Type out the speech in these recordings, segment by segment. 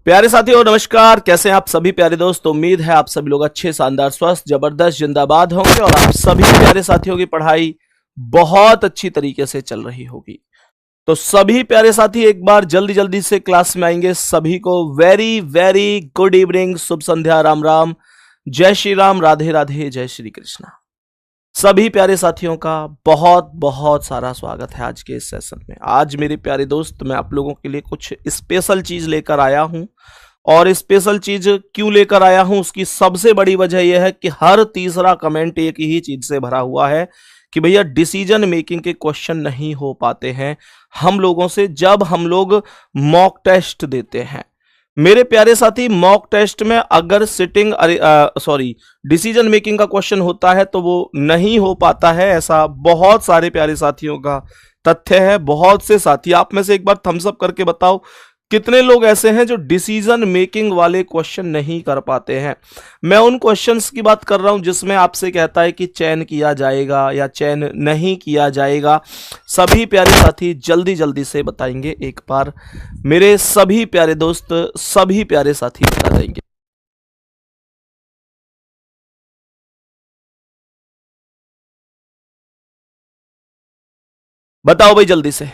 प्यारे साथियों नमस्कार, कैसे हैं आप सभी प्यारे दोस्त। उम्मीद है आप सभी लोग अच्छे, शानदार, स्वस्थ, जबरदस्त, जिंदाबाद होंगे और आप सभी प्यारे साथियों की पढ़ाई बहुत अच्छी तरीके से चल रही होगी। तो सभी प्यारे साथी एक बार जल्दी जल्दी से क्लास में आएंगे। सभी को वेरी वेरी गुड इवनिंग, शुभ संध्या, राम राम, जय श्री राम, राधे राधे, जय श्री कृष्णा। सभी प्यारे साथियों का बहुत बहुत सारा स्वागत है आज के इस सेशन में। आज मेरे प्यारे दोस्त मैं आप लोगों के लिए कुछ स्पेशल चीज लेकर आया हूं। और स्पेशल चीज क्यों लेकर आया हूं, उसकी सबसे बड़ी वजह यह है कि हर तीसरा कमेंट एक ही चीज से भरा हुआ है कि भैया डिसीजन मेकिंग के क्वेश्चन नहीं हो पाते हैं हम लोगों से जब हम लोग मॉक टेस्ट देते हैं। मेरे प्यारे साथी, मॉक टेस्ट में अगर डिसीजन मेकिंग का क्वेश्चन होता है तो वो नहीं हो पाता है, ऐसा बहुत सारे प्यारे साथियों का तथ्य है। बहुत से साथी, आप में से एक बार थम्स अप करके बताओ कितने लोग ऐसे हैं जो डिसीजन मेकिंग वाले क्वेश्चन नहीं कर पाते हैं। मैं उन क्वेश्चंस की बात कर रहा हूं जिसमें आपसे कहता है कि चयन किया जाएगा या चयन नहीं किया जाएगा। सभी प्यारे साथी जल्दी जल्दी से बताएंगे एक बार, मेरे सभी प्यारे दोस्त, सभी प्यारे साथी बता देंगे। बताओ भाई जल्दी से।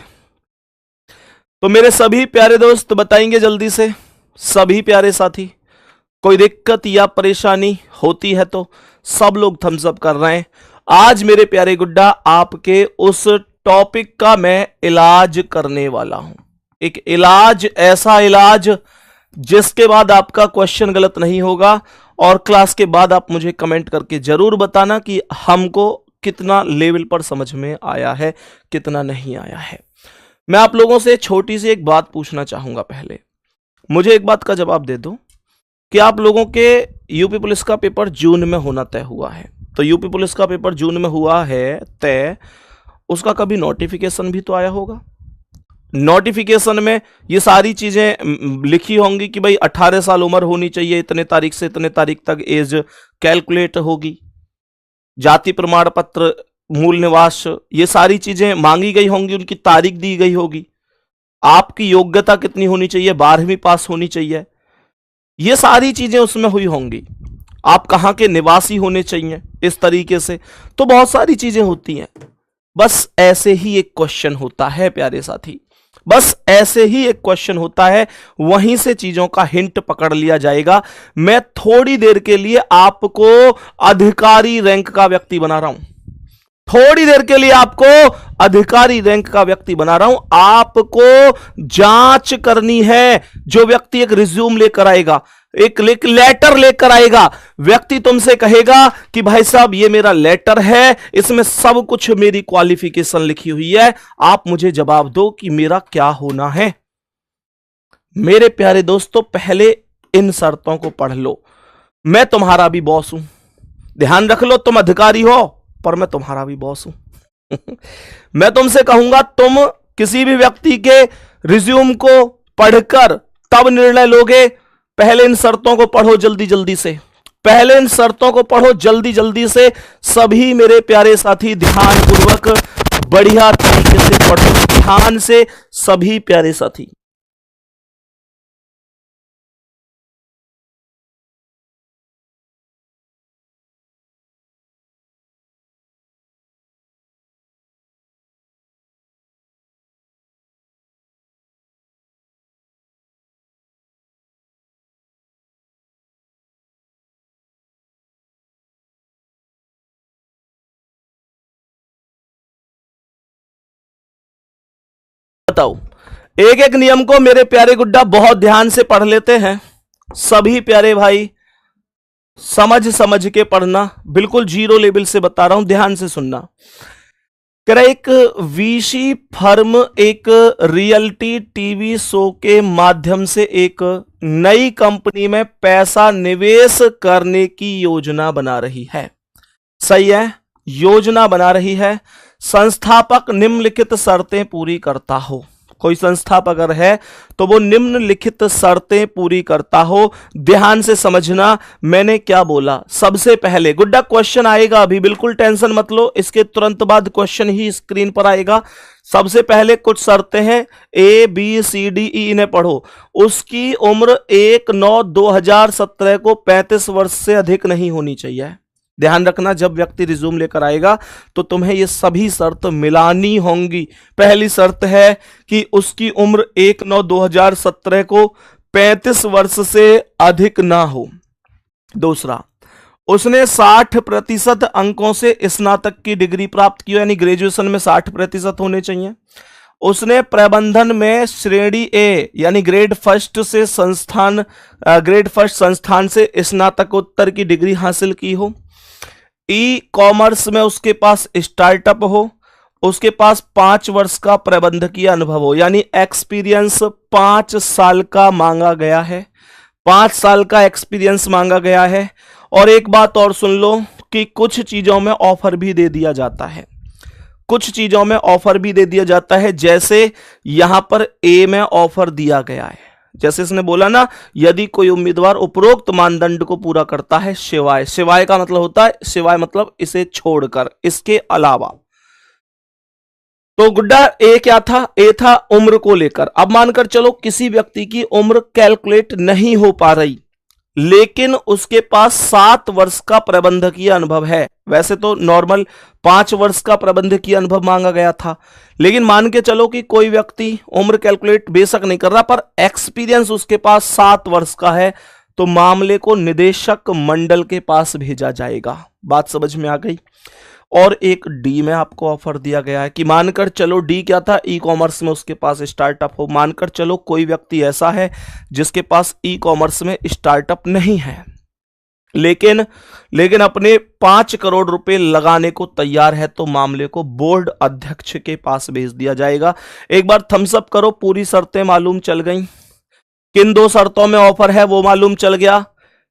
तो मेरे सभी प्यारे दोस्त बताएंगे जल्दी से। सभी प्यारे साथी, कोई दिक्कत या परेशानी होती है तो सब लोग थम्स अप कर रहे हैं। आज मेरे प्यारे गुड्डा आपके उस टॉपिक का मैं इलाज करने वाला हूं। एक इलाज, ऐसा इलाज जिसके बाद आपका क्वेश्चन गलत नहीं होगा। और क्लास के बाद आप मुझे कमेंट करके जरूर बताना कि हमको कितना लेवल पर समझ में आया है, कितना नहीं आया है। मैं आप लोगों से छोटी सी एक बात पूछना चाहूंगा। पहले मुझे एक बात का जवाब दे दो कि आप लोगों के यूपी पुलिस का पेपर जून में होना तय हुआ है। तो यूपी पुलिस का पेपर जून में हुआ है तय, उसका कभी नोटिफिकेशन भी तो आया होगा। नोटिफिकेशन में ये सारी चीजें लिखी होंगी कि भाई 18 साल उम्र होनी चाहिए, इतने तारीख से इतने तारीख तक एज कैलकुलेट होगी, जाति प्रमाण पत्र, मूल निवास, ये सारी चीजें मांगी गई होंगी, उनकी तारीख दी गई होगी, आपकी योग्यता कितनी होनी चाहिए, 12वीं पास होनी चाहिए, ये सारी चीजें उसमें हुई होंगी। आप कहां के निवासी होने चाहिए, इस तरीके से तो बहुत सारी चीजें होती हैं। बस ऐसे ही एक क्वेश्चन होता है प्यारे साथी, बस ऐसे ही एक क्वेश्चन होता है, वहीं से चीजों का हिंट पकड़ लिया जाएगा। मैं थोड़ी देर के लिए आपको अधिकारी रैंक का व्यक्ति बना रहा हूं, थोड़ी देर के लिए आपको अधिकारी रैंक का व्यक्ति बना रहा हूं। आपको जांच करनी है। जो व्यक्ति एक रिज्यूम लेकर आएगा, एक लेटर लेकर आएगा, व्यक्ति तुमसे कहेगा कि भाई साहब ये मेरा लेटर है, इसमें सब कुछ मेरी क्वालिफिकेशन लिखी हुई है, आप मुझे जवाब दो कि मेरा क्या होना है। मेरे प्यारे दोस्तों, पहले इन शर्तों को पढ़ लो। मैं तुम्हारा भी बॉस हूं, ध्यान रख लो, तुम अधिकारी हो पर मैं तुम्हारा भी बॉस हूं। मैं तुमसे कहूंगा तुम किसी भी व्यक्ति के रिज्यूम को पढ़कर तब निर्णय लोगे। पहले इन शर्तों को पढ़ो जल्दी जल्दी से, पहले इन शर्तों को पढ़ो जल्दी जल्दी से। सभी मेरे प्यारे साथी ध्यान पूर्वक बढ़िया तरीके से पढ़ो, ध्यान से सभी प्यारे साथी। बताओ, एक एक नियम को मेरे प्यारे गुड्डा बहुत ध्यान से पढ़ लेते हैं। सभी प्यारे भाई समझ समझ के पढ़ना, बिल्कुल जीरो लेवल से बता रहा हूं, ध्यान से सुनना। कह रहा एक वीसी फर्म एक रियलिटी टीवी शो के माध्यम से एक नई कंपनी में पैसा निवेश करने की योजना बना रही है। सही है, योजना बना रही है। संस्थापक निम्नलिखित शर्तें पूरी करता हो। कोई संस्थाप अगर है तो वो निम्नलिखित शर्तें पूरी करता हो। ध्यान से समझना मैंने क्या बोला। सबसे पहले गुड्डा क्वेश्चन आएगा अभी, बिल्कुल टेंशन मत लो, इसके तुरंत बाद क्वेश्चन ही स्क्रीन पर आएगा। सबसे पहले कुछ शर्तें हैं, ABCDE इन्हें पढ़ो। उसकी उम्र 1/9/2017 को 35 वर्ष से अधिक नहीं होनी चाहिए। ध्यान रखना, जब व्यक्ति रिज्यूम लेकर आएगा तो तुम्हें ये सभी शर्त मिलानी होंगी। पहली शर्त है कि उसकी उम्र 1/9/2017 को 35 वर्ष से अधिक ना हो। दूसरा, उसने 60% अंकों से स्नातक की डिग्री प्राप्त की हो, यानी ग्रेजुएशन में 60% होने चाहिए। उसने प्रबंधन में श्रेणी ए यानी ग्रेड फर्स्ट संस्थान से स्नातकोत्तर की डिग्री हासिल की हो। ई कॉमर्स में उसके पास स्टार्टअप हो। उसके पास 5 वर्ष का प्रबंधकीय अनुभव हो, यानी एक्सपीरियंस 5 साल का मांगा गया है। 5 साल का एक्सपीरियंस मांगा गया है। और एक बात और सुन लो कि कुछ चीजों में ऑफर भी दे दिया जाता है। कुछ चीजों में ऑफर भी दे दिया जाता है, जैसे यहां पर ए में ऑफर दिया गया है। जैसे इसने बोला ना, यदि कोई उम्मीदवार उपरोक्त मानदंड को पूरा करता है सिवाय, सिवाय का मतलब होता है, सिवाय मतलब इसे छोड़कर, इसके अलावा। तो गुड्डा ए क्या था? ए था उम्र को लेकर। अब मानकर चलो किसी व्यक्ति की उम्र कैलकुलेट नहीं हो पा रही, लेकिन उसके पास 7 वर्ष का प्रबंधकीय अनुभव है। वैसे तो नॉर्मल 5 वर्ष का प्रबंधकीय अनुभव मांगा गया था, लेकिन मान के चलो कि कोई व्यक्ति उम्र कैलकुलेट बेशक नहीं कर रहा पर एक्सपीरियंस उसके पास 7 वर्ष का है, तो मामले को निदेशक मंडल के पास भेजा जाएगा। बात समझ में आ गई? और एक डी में आपको ऑफर दिया गया है कि मानकर चलो, डी क्या था? ई कॉमर्स में उसके पास स्टार्टअप हो। मानकर चलो कोई व्यक्ति ऐसा है जिसके पास ई कॉमर्स में स्टार्टअप नहीं है, लेकिन अपने 5 करोड़ रुपए लगाने को तैयार है, तो मामले को बोर्ड अध्यक्ष के पास भेज दिया जाएगा। एक बार थम्स अप करो, पूरी शर्तें मालूम चल गई। किन 2 शर्तों में ऑफर है वो मालूम चल गया,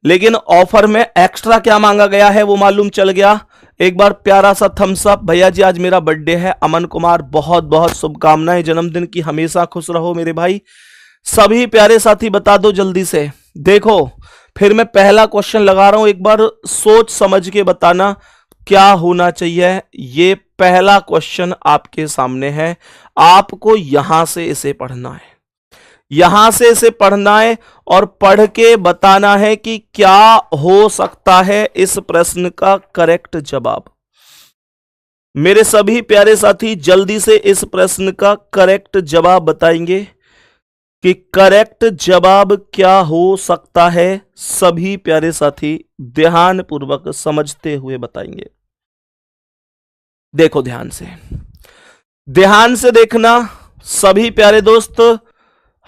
लेकिन ऑफर में एक्स्ट्रा क्या मांगा गया है वो मालूम चल गया। एक बार प्यारा सा थम्स अप। भैया जी आज मेरा बर्थडे है, अमन कुमार, बहुत बहुत शुभकामनाएं जन्मदिन की, हमेशा खुश रहो मेरे भाई। सभी प्यारे साथी बता दो जल्दी से। देखो फिर मैं पहला क्वेश्चन लगा रहा हूं, एक बार सोच समझ के बताना क्या होना चाहिए। ये पहला क्वेश्चन आपके सामने है, आपको यहां से इसे पढ़ना है, यहां से इसे पढ़ना है और पढ़ के बताना है कि क्या हो सकता है इस प्रश्न का करेक्ट जवाब। मेरे सभी प्यारे साथी जल्दी से इस प्रश्न का करेक्ट जवाब बताएंगे कि करेक्ट जवाब क्या हो सकता है। सभी प्यारे साथी ध्यान पूर्वक समझते हुए बताएंगे। देखो ध्यान से देखना सभी प्यारे दोस्त,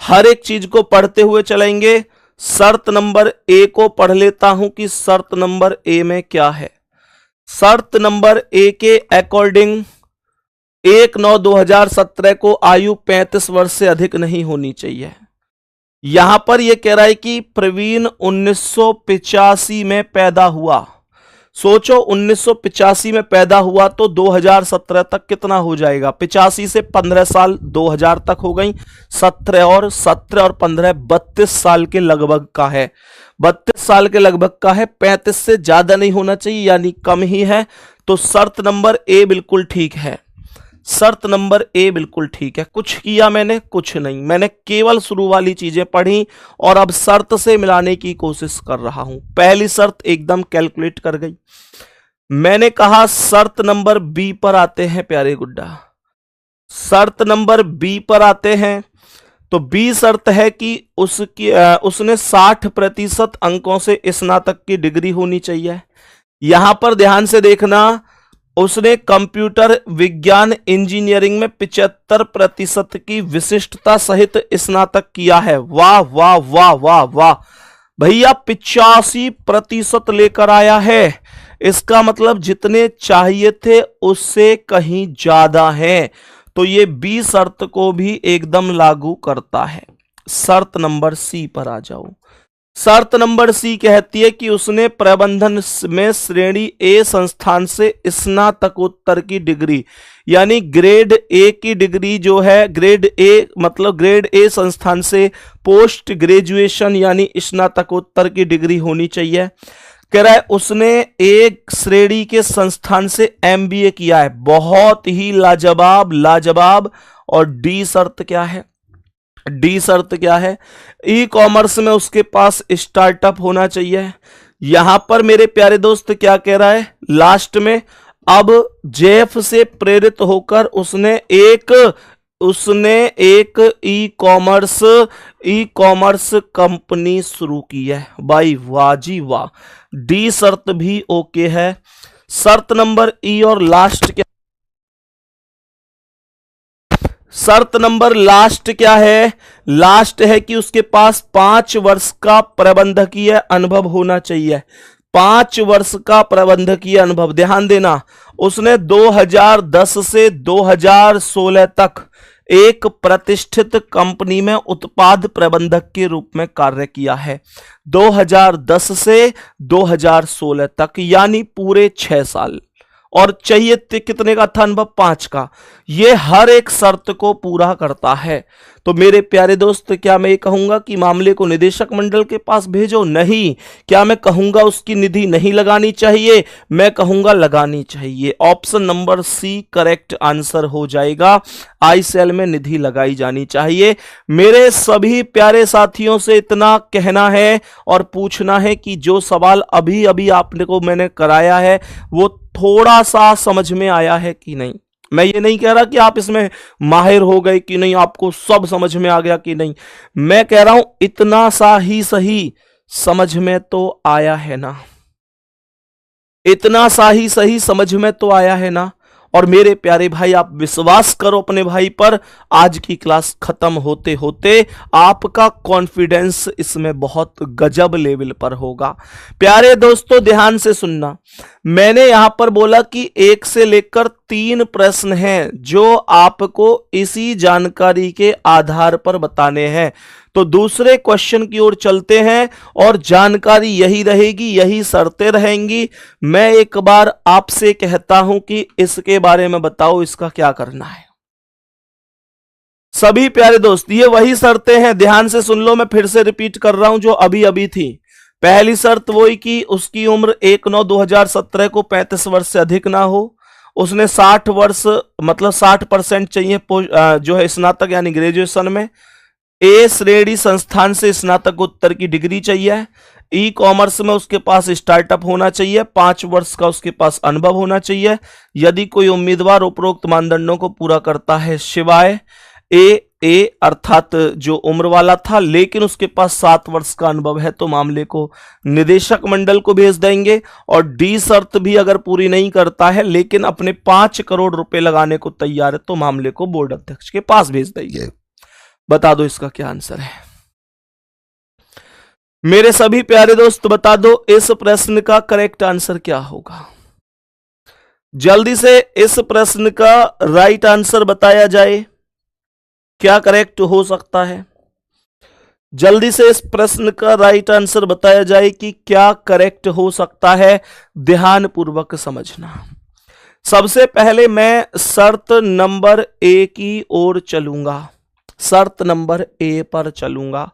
हर एक चीज को पढ़ते हुए चलेंगे। शर्त नंबर ए को पढ़ लेता हूं कि शर्त नंबर ए में क्या है। शर्त नंबर ए के अकॉर्डिंग 1/9/2017 को आयु 35 वर्ष से अधिक नहीं होनी चाहिए। यहां पर यह कह रहा है कि प्रवीण 1985 में पैदा हुआ। सोचो 1985 में पैदा हुआ तो 2017 तक कितना हो जाएगा? 85 से 15 साल 2000 तक हो गई, 17 और 15 32 साल के लगभग का है। 32 साल के लगभग का है, 35 से ज्यादा नहीं होना चाहिए, यानी कम ही है। तो शर्त नंबर ए बिल्कुल ठीक है। शर्त नंबर ए बिल्कुल ठीक है। कुछ किया मैंने? कुछ नहीं, मैंने केवल शुरू वाली चीजें पढ़ी और अब शर्त से मिलाने की कोशिश कर रहा हूं। पहली शर्त एकदम कैलकुलेट कर गई। मैंने कहा शर्त नंबर बी पर आते हैं प्यारे गुड्डा। शर्त नंबर बी पर आते हैं तो बी शर्त है कि उसने 60% अंकों से स्नातक की डिग्री होनी चाहिए। यहां पर ध्यान से देखना, उसने कंप्यूटर विज्ञान इंजीनियरिंग में 75% की विशिष्टता सहित स्नातक किया है। वाह वाह वाह वाह वाह भैया, 85% लेकर आया है। इसका मतलब जितने चाहिए थे उससे कहीं ज्यादा है, तो ये बी शर्त को भी एकदम लागू करता है। शर्त नंबर सी पर आ जाओ। शर्त नंबर सी कहती है कि उसने प्रबंधन में श्रेणी ए संस्थान से स्नातकोत्तर की डिग्री, यानी ग्रेड ए की डिग्री जो है, ग्रेड ए मतलब ग्रेड ए संस्थान से पोस्ट ग्रेजुएशन यानी स्नातकोत्तर की डिग्री होनी चाहिए। कह रहा है उसने एक श्रेणी के संस्थान से एमबीए किया है। बहुत ही लाजवाब लाजवाब। और डी शर्त क्या है? डी शर्त क्या है? ई कॉमर्स में उसके पास स्टार्टअप होना चाहिए। यहां पर मेरे प्यारे दोस्त क्या कह रहा है लास्ट में, अब जेफ से प्रेरित होकर उसने एक ई कॉमर्स कंपनी शुरू की है। भाई वाह जी वाह। डी शर्त भी ओके है। शर्त नंबर ई और लास्ट क्या? शर्त नंबर लास्ट क्या है? लास्ट है कि उसके पास 5 वर्ष का प्रबंधकीय अनुभव होना चाहिए। 5 वर्ष का प्रबंधकीय अनुभव। ध्यान देना, उसने 2010 से 2016 तक एक प्रतिष्ठित कंपनी में उत्पाद प्रबंधक के रूप में कार्य किया है। 2010 से 2016 तक, यानी पूरे 6 साल। और चाहिए कितने का था अनुभव? 5 का। यह हर एक शर्त को पूरा करता है। तो मेरे प्यारे दोस्त, क्या मैं ये कहूंगा कि मामले को निदेशक मंडल के पास भेजो? नहीं। क्या मैं कहूंगा उसकी निधि नहीं लगानी चाहिए? मैं कहूंगा लगानी चाहिए। Option number C correct answer हो जाएगा। आई सेल में निधि लगाई जानी चाहिए। मेरे सभी प्यारे साथियों से इतना कहना है और पूछना है कि जो सवाल अभी अभी आपने को मैंने कराया है वो थोड़ा सा समझ में आया है कि नहीं। मैं ये नहीं कह रहा कि आप इसमें माहिर हो गए कि नहीं, आपको सब समझ में आ गया कि नहीं। मैं कह रहा हूं इतना सा ही सही समझ में तो आया है ना, इतना सा ही सही समझ में तो आया है ना। और मेरे प्यारे भाई, आप विश्वास करो अपने भाई पर, आज की क्लास खत्म होते होते आपका कॉन्फिडेंस इसमें बहुत गजब लेवल पर होगा। प्यारे दोस्तों ध्यान से सुनना, मैंने यहां पर बोला कि 1 से लेकर 3 प्रश्न हैं जो आपको इसी जानकारी के आधार पर बताने हैं। तो दूसरे क्वेश्चन की ओर चलते हैं और जानकारी यही रहेगी, यही शर्तें रहेंगी। मैं एक बार आपसे कहता हूं कि इसके बारे में बताओ, इसका क्या करना है। सभी प्यारे दोस्त, ये वही शर्तें हैं, ध्यान से सुन लो। मैं फिर से रिपीट कर रहा हूं जो अभी अभी थी। पहली शर्त वही कि उसकी उम्र 1/9/2017 को 35 वर्ष से अधिक ना हो। उसने 60 वर्ष मतलब 60% चाहिए जो है स्नातक यानी ग्रेजुएशन में। ए श्रेणी संस्थान से स्नातकोत्तर की डिग्री चाहिए। ई कॉमर्स में उसके पास स्टार्टअप होना चाहिए। 5 वर्ष का उसके पास अनुभव होना चाहिए। यदि कोई उम्मीदवार उपरोक्त मानदंडों को पूरा करता है शिवाय ए अर्थात जो उम्र वाला था लेकिन उसके पास 7 वर्ष का अनुभव है, तो मामले को निदेशक मंडल को भेज देंगे। और डी शर्त भी अगर पूरी नहीं करता है लेकिन अपने 5 करोड़ रुपए लगाने को तैयार है, तो मामले को बोर्ड अध्यक्ष के पास भेज देंगे। बता दो इसका क्या आंसर है। मेरे सभी प्यारे दोस्त बता दो इस प्रश्न का करेक्ट आंसर क्या होगा। जल्दी से इस प्रश्न का राइट आंसर बताया जाए, क्या करेक्ट हो सकता है। जल्दी से इस प्रश्न का राइट आंसर बताया जाए कि क्या करेक्ट हो सकता है। ध्यान पूर्वक समझना। सबसे पहले मैं शर्त नंबर ए की ओर चलूंगा। शर्त नंबर ए पर चलूंगा।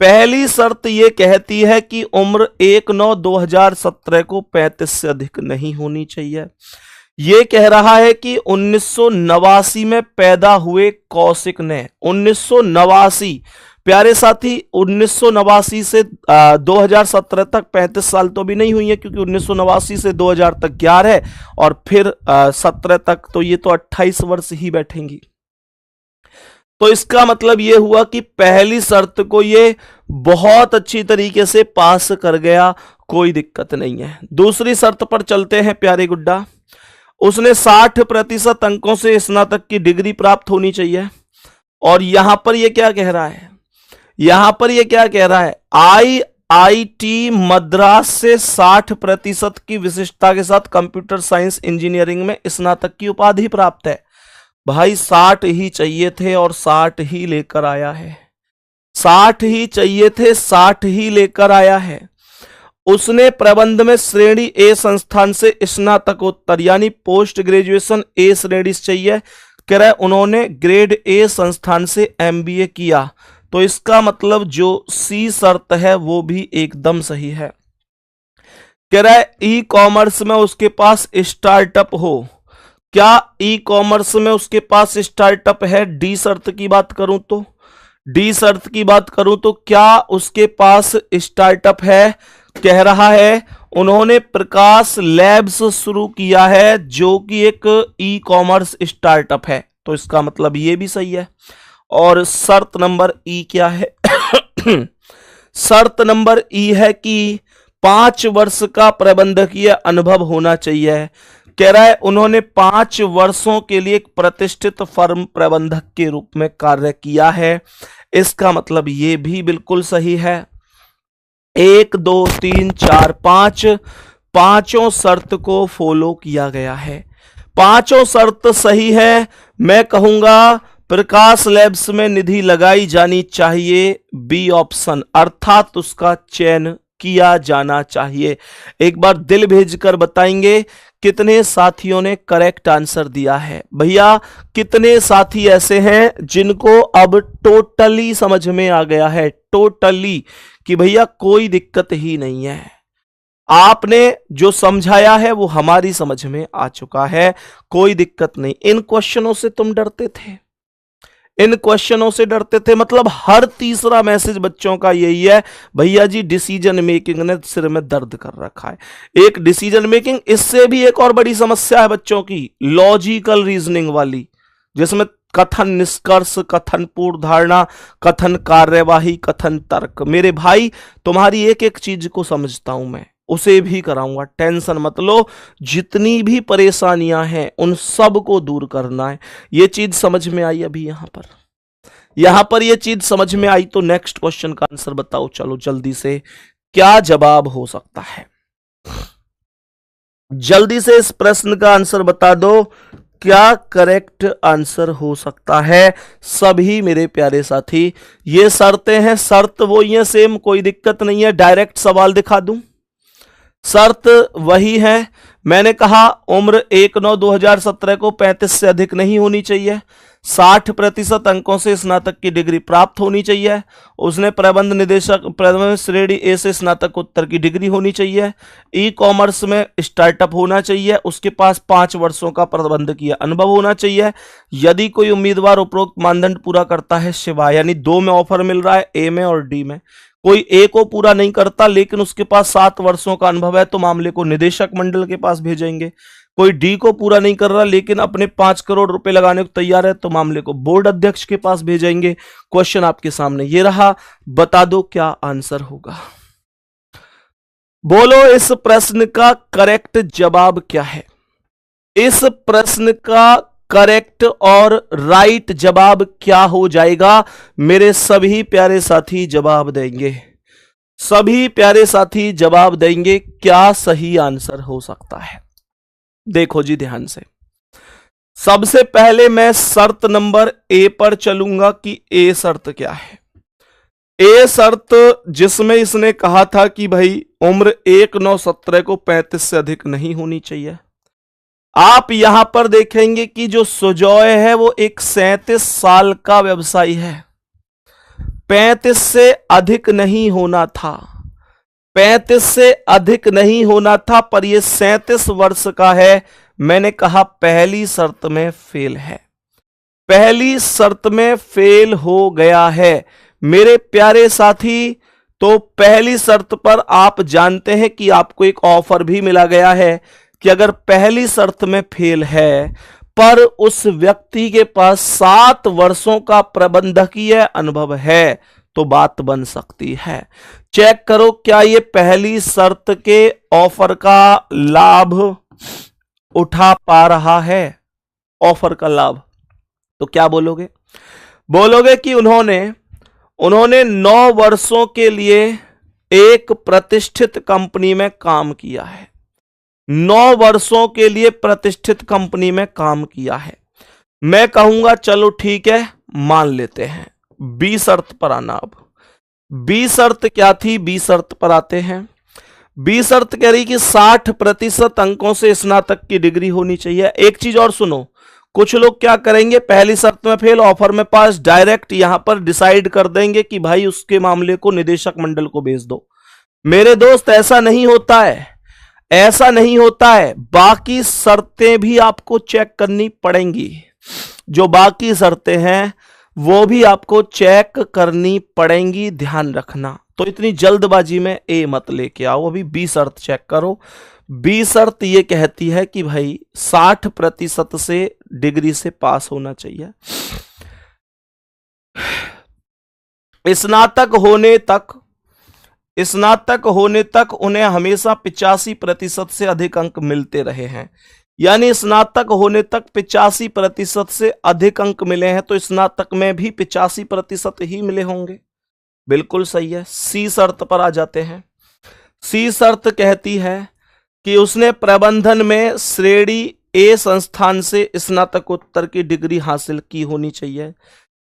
पहली शर्त यह कहती है कि उम्र 1/9/2017 को 35 से अधिक नहीं होनी चाहिए। यह कह रहा है कि 1989 में पैदा हुए कौशिक ने 1989, प्यारे साथी 1989 से 2017 तक 35 साल तो भी नहीं हुई है, क्योंकि 1989 से 2000 तक 11 है और फिर 17 तक, तो ये तो 28 वर्ष ही बैठेंगी। तो इसका मतलब यह हुआ कि पहली शर्त को ये बहुत अच्छी तरीके से पास कर गया, कोई दिक्कत नहीं है। दूसरी शर्त पर चलते हैं प्यारे गुड्डा। उसने 60% अंकों से स्नातक की डिग्री प्राप्त होनी चाहिए। और यहां पर यह क्या कह रहा है, यहां पर यह क्या कह रहा है, IIT मद्रास से 60% की विशिष्टता के साथ कंप्यूटर साइंस इंजीनियरिंग में स्नातक की उपाधि प्राप्त है। भाई 60 ही चाहिए थे और 60 ही लेकर आया है। 60 ही चाहिए थे, 60 ही लेकर आया है। उसने प्रबंध में श्रेणी ए संस्थान से स्नातकोत्तर यानी पोस्ट ग्रेजुएशन ए श्रेणी चाहिए, कह रहा है उन्होंने ग्रेड ए संस्थान से एमबीए किया, तो इसका मतलब जो सी शर्त है वो भी एकदम सही है। कह रहा है ई कॉमर्स में उसके पास स्टार्टअप हो, क्या ई कॉमर्स में उसके पास स्टार्टअप है? डी शर्त की बात करूं तो, डी शर्त की बात करूं तो क्या उसके पास स्टार्टअप है? कह रहा है उन्होंने प्रकाश लैब्स शुरू किया है जो कि एक ई कॉमर्स स्टार्टअप है, तो इसका मतलब ये भी सही है। और शर्त नंबर ई क्या है? शर्त नंबर ई है कि 5 वर्ष का प्रबंधकीय अनुभव होना चाहिए। कह रहा है उन्होंने 5 वर्षों के लिए एक प्रतिष्ठित फर्म प्रबंधक के रूप में कार्य किया है, इसका मतलब ये भी बिल्कुल सही है। 1 2 3 4 5 पांचों शर्त को फॉलो किया गया है, पांचों शर्त सही है। मैं कहूंगा प्रकाश लैब्स में निधि लगाई जानी चाहिए, बी ऑप्शन, अर्थात उसका चयन किया जाना चाहिए। एक बार दिल भेजकर बताएंगे कितने साथियों ने करेक्ट आंसर दिया है। भैया कितने साथी ऐसे हैं जिनको अब टोटली समझ में आ गया है, टोटली, कि भैया कोई दिक्कत ही नहीं है, आपने जो समझाया है वो हमारी समझ में आ चुका है, कोई दिक्कत नहीं। इन क्वेश्चनों से तुम डरते थे, इन क्वेश्चनों से डरते थे, मतलब हर तीसरा मैसेज बच्चों का यही है, भैया जी डिसीजन मेकिंग ने सिर में दर्द कर रखा है। एक डिसीजन मेकिंग, इससे भी एक और बड़ी समस्या है बच्चों की, लॉजिकल रीजनिंग वाली, जिसमें कथन निष्कर्ष, कथन पूर्व धारणा, कथन कार्यवाही, कथन तर्क। मेरे भाई तुम्हारी एक एक चीज को समझता हूं मैं, उसे भी कराऊंगा, टेंशन मत लो। जितनी भी परेशानियां हैं उन सब को दूर करना है। ये चीज समझ में आई अभी यहां पर ये चीज समझ में आई, तो नेक्स्ट क्वेश्चन का आंसर बताओ, चलो जल्दी से, क्या जवाब हो सकता है? जल्दी से इस प्रश्न का आंसर बता दो, क्या करेक्ट आंसर हो सकता है सभी मेरे प्यारे साथी? ये शर्तें हैं, शर्त वही है सेम, कोई दिक्कत नहीं है। डायरेक्ट सवाल दिखा दूं, शर्त वही है। मैंने कहा उम्र 1/9/2017 को 35 से अधिक नहीं होनी चाहिए, 60% अंकों से स्नातक की डिग्री प्राप्त होनी चाहिए, उसने प्रबंध निदेशक प्रबंध श्रेणी ए से स्नातकोत्तर की डिग्री होनी चाहिए, ई कॉमर्स में स्टार्टअप होना चाहिए, उसके पास 5 वर्षों का प्रबंधकीय अनुभव होना चाहिए। यदि कोई उम्मीदवार उपरोक्त मानदंड पूरा करता है शिवाय, यानी 2 में ऑफर मिल रहा है, ए में और डी में, कोई ए को पूरा नहीं करता लेकिन उसके पास 7 वर्षों का अनुभव है, तो मामले को निदेशक मंडल के पास भेजेंगे। कोई डी को पूरा नहीं कर रहा लेकिन अपने 5 करोड़ रुपए लगाने को तैयार है, तो मामले को बोर्ड अध्यक्ष के पास भेजेंगे। क्वेश्चन आपके सामने ये रहा, बता दो क्या आंसर होगा। बोलो इस प्रश्न का करेक्ट जवाब क्या है? इस प्रश्न का करेक्ट और राइट जवाब क्या हो जाएगा? मेरे सभी प्यारे साथी जवाब देंगे, सभी प्यारे साथी जवाब देंगे, क्या सही आंसर हो सकता है? देखो जी ध्यान से, सबसे पहले मैं शर्त नंबर ए पर चलूंगा कि ए शर्त क्या है। ए शर्त जिसमें इसने कहा था कि भाई उम्र 1/9/17 को 35 से अधिक नहीं होनी चाहिए। आप यहां पर देखेंगे कि जो सुजॉय है वो एक 37 साल का व्यवसायी है, 35 से अधिक नहीं होना था, 35 से अधिक नहीं होना था, पर ये 37 वर्ष का है। मैंने कहा पहली शर्त में फेल है, पहली शर्त में फेल हो गया है मेरे प्यारे साथी। तो पहली शर्त पर आप जानते हैं कि आपको एक ऑफर भी मिला गया है कि अगर पहली शर्त में फेल है पर उस व्यक्ति के पास 7 वर्षों का प्रबंधकीय अनुभव है तो बात बन सकती है। चेक करो क्या ये पहली शर्त के ऑफर का लाभ उठा पा रहा है, ऑफर का लाभ। तो क्या बोलोगे? बोलोगे कि उन्होंने 9 वर्षों के लिए एक प्रतिष्ठित कंपनी में काम किया है, 9 वर्षों के लिए प्रतिष्ठित कंपनी में काम किया है। मैं कहूंगा चलो ठीक है मान लेते हैं, बी शर्त पर आना। अब बी शर्त क्या थी, बी शर्त पर आते हैं। बी शर्त कह रही कि 60% अंकों से स्नातक की डिग्री होनी चाहिए। एक चीज और सुनो, कुछ लोग क्या करेंगे, पहली शर्त में फेल, ऑफर में पास, डायरेक्ट यहां पर डिसाइड कर देंगे कि भाई उसके मामले को निदेशक मंडल को भेज दो। मेरे दोस्त ऐसा नहीं होता है, ऐसा नहीं होता है। बाकी शर्तें भी आपको चेक करनी पड़ेंगी, जो बाकी शर्तें हैं वो भी आपको चेक करनी पड़ेंगी, ध्यान रखना। तो इतनी जल्दबाजी में ए मत लेके आओ, अभी बी शर्त चेक करो। बी शर्त ये कहती है कि भाई 60% से डिग्री से पास होना चाहिए। स्नातक होने तक उन्हें हमेशा 85% से अधिक अंक मिलते रहे हैं। यानी स्नातक होने तक 85% से अधिक अंक मिले हैं, तो स्नातक में भी 85% ही मिले होंगे। बिल्कुल सही है। सी शर्त पर आ जाते हैं। सी शर्त कहती है कि उसने प्रबंधन में श्रेणी ए संस्थान से स्नातकोत्तर की डिग्री हासिल की होनी चाहिए।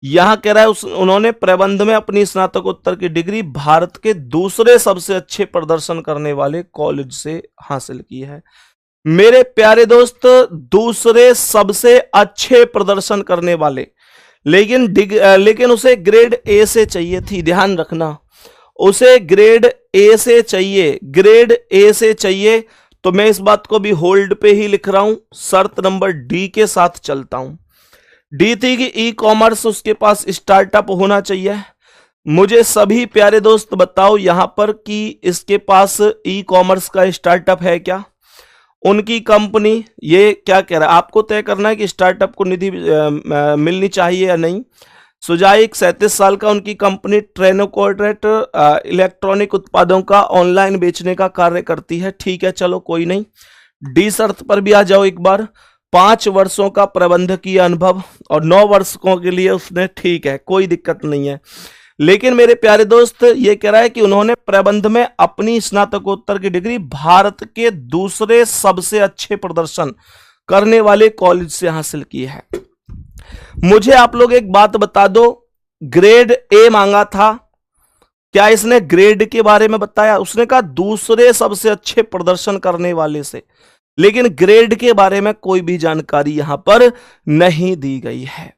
यहां कह रहा है उन्होंने प्रबंध में अपनी स्नातकोत्तर की डिग्री भारत के दूसरे सबसे अच्छे प्रदर्शन करने वाले कॉलेज से हासिल की है। मेरे प्यारे दोस्त, दूसरे सबसे अच्छे प्रदर्शन करने वाले, लेकिन उसे ग्रेड ए से चाहिए थी, ध्यान रखना, उसे ग्रेड ए से चाहिए, ग्रेड ए से चाहिए। तो मैं इस बात को भी होल्ड पे ही लिख रहा हूं, शर्त नंबर डी के साथ चलता हूं। डी थी कि ई कॉमर्स उसके पास स्टार्टअप होना चाहिए। मुझे सभी प्यारे दोस्त बताओ यहां पर कि इसके पास ई कॉमर्स का स्टार्टअप है क्या? उनकी कंपनी, ये क्या कह रहा है, आपको तय करना है कि स्टार्टअप को निधि मिलनी चाहिए या नहीं। सुजाई 37 साल का, उनकी कंपनी ट्रेनोकोर्डेट इलेक्ट्रॉनिक उत्पादों का ऑनलाइन बेचने का कार्य करती है। ठीक है, चलो कोई नहीं। डी शर्त पर भी आ जाओ एक बार। 5 वर्षों का प्रबंधकीय अनुभव और 9 वर्षों के लिए उसने, ठीक है, कोई दिक्कत नहीं है। लेकिन मेरे प्यारे दोस्त, ये कह रहा है कि उन्होंने प्रबंध में अपनी स्नातकोत्तर की डिग्री भारत के दूसरे सबसे अच्छे प्रदर्शन करने वाले कॉलेज से हासिल की है। मुझे आप लोग एक बात बता दो, ग्रेड ए मांगा था, क्या इसने ग्रेड के बारे में बताया? उसने कहा दूसरे सबसे अच्छे प्रदर्शन करने वाले से, लेकिन ग्रेड के बारे में कोई भी जानकारी यहां पर नहीं दी गई है।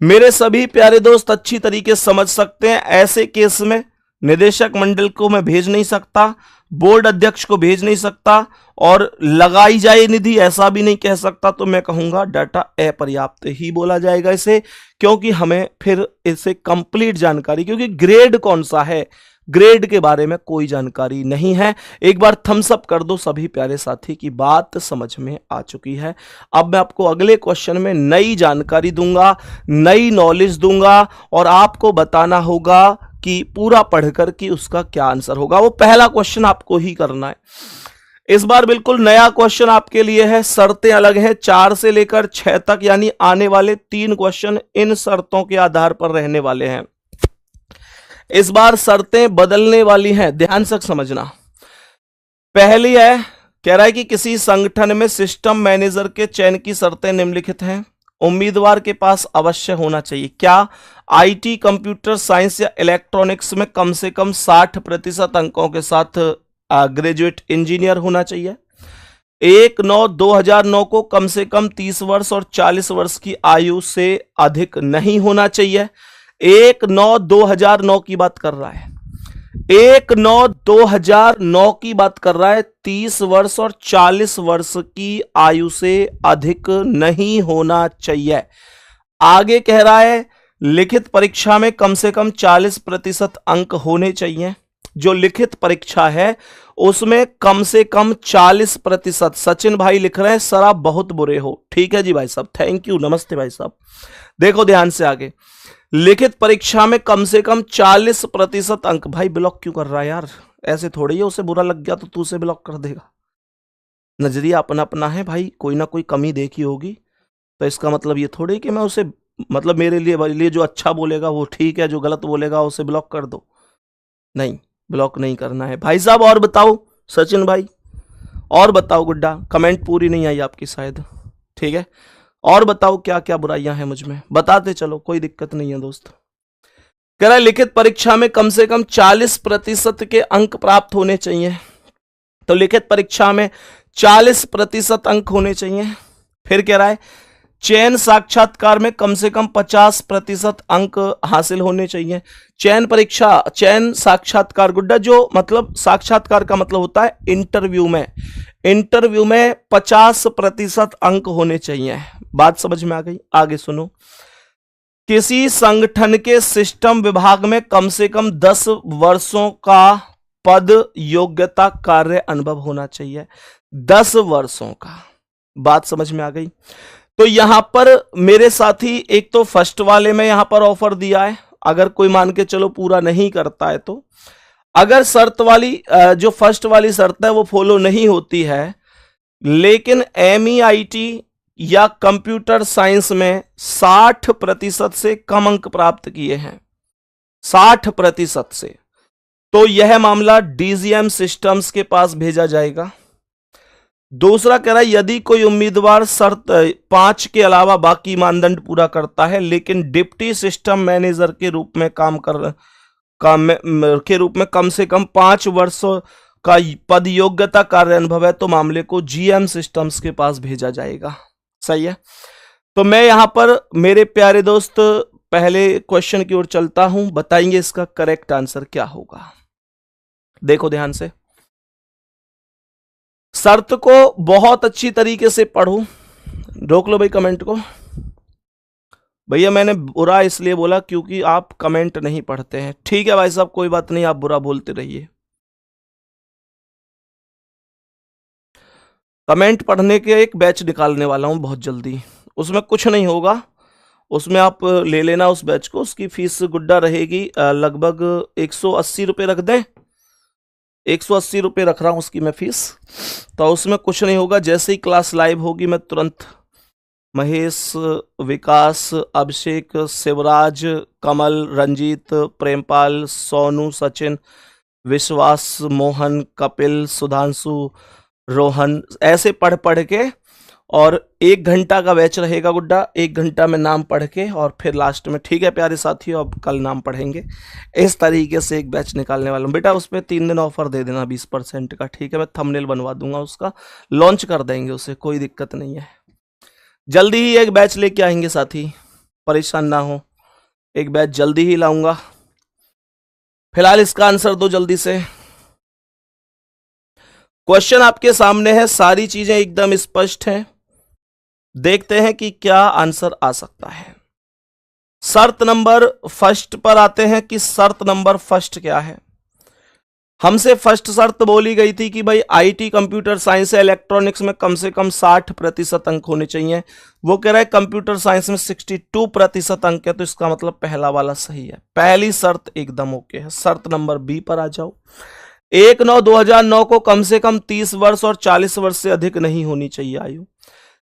मेरे सभी प्यारे दोस्त अच्छी तरीके से समझ सकते हैं, ऐसे केस में निदेशक मंडल को मैं भेज नहीं सकता, बोर्ड अध्यक्ष को भेज नहीं सकता, और लगाई जाए निधि ऐसा भी नहीं कह सकता। तो मैं कहूंगा डाटा अपर्याप्त ही बोला जाएगा इसे, क्योंकि हमें फिर इसे कंप्लीट जानकारी, क्योंकि ग्रेड कौन सा है, ग्रेड के बारे में कोई जानकारी नहीं है। एक बार थम्स अप कर दो सभी प्यारे साथी की बात समझ में आ चुकी है। अब मैं आपको अगले क्वेश्चन में नई जानकारी दूंगा, नई नॉलेज दूंगा, और आपको बताना होगा कि पूरा पढ़कर कि उसका क्या आंसर होगा। वो पहला क्वेश्चन आपको ही करना है। इस बार बिल्कुल नया क्वेश्चन आपके लिए है। शर्तें अलग हैं, 4 से लेकर 6 तक, यानी आने वाले 3 क्वेश्चन इन शर्तों के आधार पर रहने वाले हैं। इस बार शर्तें बदलने वाली हैं, ध्यान से समझना। पहली है, कह रहा है कि किसी संगठन में सिस्टम मैनेजर के चयन की शर्तें निम्नलिखित हैं। उम्मीदवार के पास अवश्य होना चाहिए क्या? आईटी, कंप्यूटर साइंस या इलेक्ट्रॉनिक्स में कम से कम 60% अंकों के साथ ग्रेजुएट इंजीनियर होना चाहिए। 1/9/2009 को कम से कम 30 वर्ष और 40 वर्ष की आयु से अधिक नहीं होना चाहिए। 1/9/2009 की बात कर रहा है, 1/9/2009 की बात कर रहा है। 30 वर्ष और 40 वर्ष की आयु से अधिक नहीं होना चाहिए। आगे कह रहा है लिखित परीक्षा में कम से कम 40% अंक होने चाहिए। जो लिखित परीक्षा है उसमें कम से कम 40%। सचिन भाई लिख रहे हैं सर आप बहुत बुरे हो। ठीक है जी भाई साहब, थैंक यू, नमस्ते भाई साहब। देखो ध्यान से आगे, लिखित परीक्षा में कम से कम 40% अंक। भाई ब्लॉक क्यों कर रहा है यार? ऐसे थोड़ी है, उसे बुरा लग गया तो तू उसे ब्लॉक कर देगा। नजरिया अपना अपना है भाई, कोई ना कोई कमी देखी होगी, तो इसका मतलब ये थोड़ी कि मैं उसे, मतलब मेरे लिए जो अच्छा बोलेगा वो ठीक है, जो गलत बोलेगा उसे ब्लॉक कर दो। नहीं, ब्लॉक नहीं करना है भाई साहब। और बताओ सचिन भाई, और बताओ गुड्डा, कमेंट पूरी नहीं आई आपकी शायद, ठीक है। और बताओ क्या क्या बुराइयां हैं मुझ में, बताते चलो, कोई दिक्कत नहीं है दोस्त। कह रहा है लिखित परीक्षा में कम से कम 40% के अंक प्राप्त होने चाहिए। तो लिखित परीक्षा में 40% अंक होने चाहिए। फिर कह रहा है चयन साक्षात्कार में कम से कम 50% अंक हासिल होने चाहिए। चयन परीक्षा, चयन साक्षात्कार गुड्डा, जो मतलब साक्षात्कार का मतलब होता है इंटरव्यू में 50% अंक होने चाहिए। बात समझ में आ गई? आगे सुनो। किसी संगठन के सिस्टम विभाग में कम से कम 10 वर्षों का पद योग्यता कार्य अनुभव होना चाहिए। 10 वर्षों का। बात समझ में आ गई? तो यहां पर मेरे साथी एक तो फर्स्ट वाले में यहां पर ऑफर दिया है, अगर कोई मान के चलो पूरा नहीं करता है तो, अगर शर्त वाली जो फर्स्ट वाली शर्त है वो फॉलो नहीं होती है, लेकिन MEIT या कंप्यूटर साइंस में 60% से कम अंक प्राप्त किए हैं, 60% से, तो यह मामला DGM सिस्टम्स के पास भेजा जाएगा। दूसरा कह रहा है यदि कोई उम्मीदवार शर्त 5 के अलावा बाकी मानदंड पूरा करता है लेकिन डिप्टी सिस्टम मैनेजर के रूप में कम से कम 5 वर्षों का पद योग्यता कार्य अनुभव है तो मामले को GM सिस्टम्स के पास भेजा जाएगा। सही है? तो मैं यहां पर मेरे प्यारे दोस्त पहले क्वेश्चन की ओर चलता हूं, बताएंगे इसका करेक्ट आंसर क्या होगा। देखो ध्यान से, शर्त को बहुत अच्छी तरीके से पढ़ो। रोक लो भाई कमेंट को। भैया मैंने बुरा इसलिए बोला क्योंकि आप कमेंट नहीं पढ़ते हैं। ठीक है भाई साहब, कोई बात नहीं, आप बुरा बोलते रहिए। कमेंट पढ़ने के एक बैच निकालने वाला हूं बहुत जल्दी, उसमें कुछ नहीं होगा, उसमें आप ले लेना उस बैच को। उसकी फीस गुड्डा रहेगी लगभग 180 रुपये रख दें, 180 रुपये रख रहा हूं उसकी मैं फीस। तो उसमें कुछ नहीं होगा, जैसे ही क्लास लाइव होगी मैं तुरंत महेश, विकास, अभिषेक, शिवराज, कमल, रंजीत, प्रेमपाल, सोनू, सचिन, विश्वास, मोहन, कपिल, सुधांशु, रोहन, ऐसे पढ़ पढ़ के, और 1 घंटा का बैच रहेगा गुड्डा। 1 घंटा में नाम पढ़ के और फिर लास्ट में, ठीक है प्यारे साथियों, अब कल नाम पढ़ेंगे। इस तरीके से एक बैच निकालने वाला हूँ बेटा। उस पर 3 दिन ऑफर दे देना 20% का, ठीक है? मैं थंबनेल बनवा दूंगा उसका, लॉन्च कर देंगे उसे, कोई दिक्कत नहीं है। जल्दी ही एक बैच लेके आएंगे साथी, परेशान ना हो, एक बैच जल्दी ही लाऊंगा। फिलहाल इसका आंसर दो जल्दी से। क्वेश्चन आपके सामने है, सारी चीजें एकदम स्पष्ट हैं, देखते हैं कि क्या आंसर आ सकता है। शर्त नंबर फर्स्ट पर आते हैं कि शर्त नंबर फर्स्ट क्या है। हमसे फर्स्ट शर्त बोली गई थी कि भाई IT कंप्यूटर साइंस या इलेक्ट्रॉनिक्स में कम से कम 60% अंक होने चाहिए। वो कह रहा है कंप्यूटर साइंस में 62% अंक है, तो इसका मतलब पहला वाला सही है। पहली शर्त एकदम ओके है। शर्त नंबर B पर आ जाओ। 1/9/2009 को कम से कम 30 वर्ष और 40 वर्ष से अधिक नहीं होनी चाहिए आयु।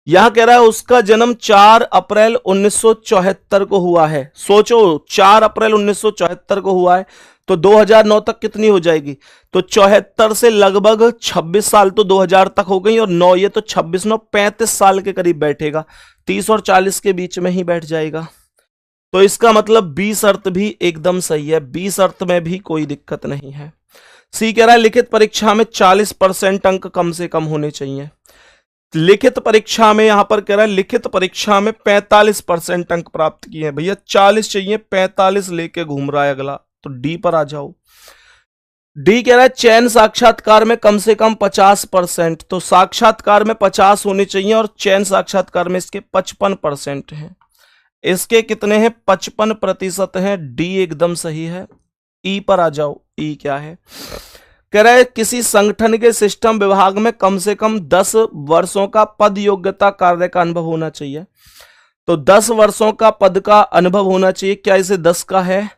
यहां कह रहा है उसका जन्म 4 अप्रैल 1974 को हुआ है। सोचो 4 अप्रैल 1974 को हुआ है, तो 2009 तक कितनी हो जाएगी? तो 74 से लगभग 26 साल तो 2000 तक हो गई, और 9 ये तो 26 9 35 साल के करीब बैठेगा, 30 और 40 के बीच में ही बैठ जाएगा। तो इसका मतलब B शर्त भी एकदम सही है, B शर्त में भी कोई दिक्कत नहीं है। C कह रहा है लिखित परीक्षा में 40% अंक कम से कम होने चाहिए। लिखित परीक्षा में यहां पर कह रहा है लिखित परीक्षा में 45% अंक प्राप्त किए हैं। भैया 40 चाहिए, 45 लेके घूम रहा है अगला, तो D पर आ जाओ। D कह रहा है चयन साक्षात्कार में कम से कम 50%, तो साक्षात्कार में 50 होने चाहिए और चयन साक्षात्कार में इसके 55% हैं। इसके कितने हैं? 55% हैं। D एकदम सही है। E पर आ जाओ। E क्या है? कह रहा है किसी संगठन के सिस्टम विभाग में कम से कम 10 वर्षों का पद योग्यता कार्य का अनुभव होना चाहिए। तो 10 वर्षों का पद का अनुभव होना चाहिए। क्या इसे 10 का है?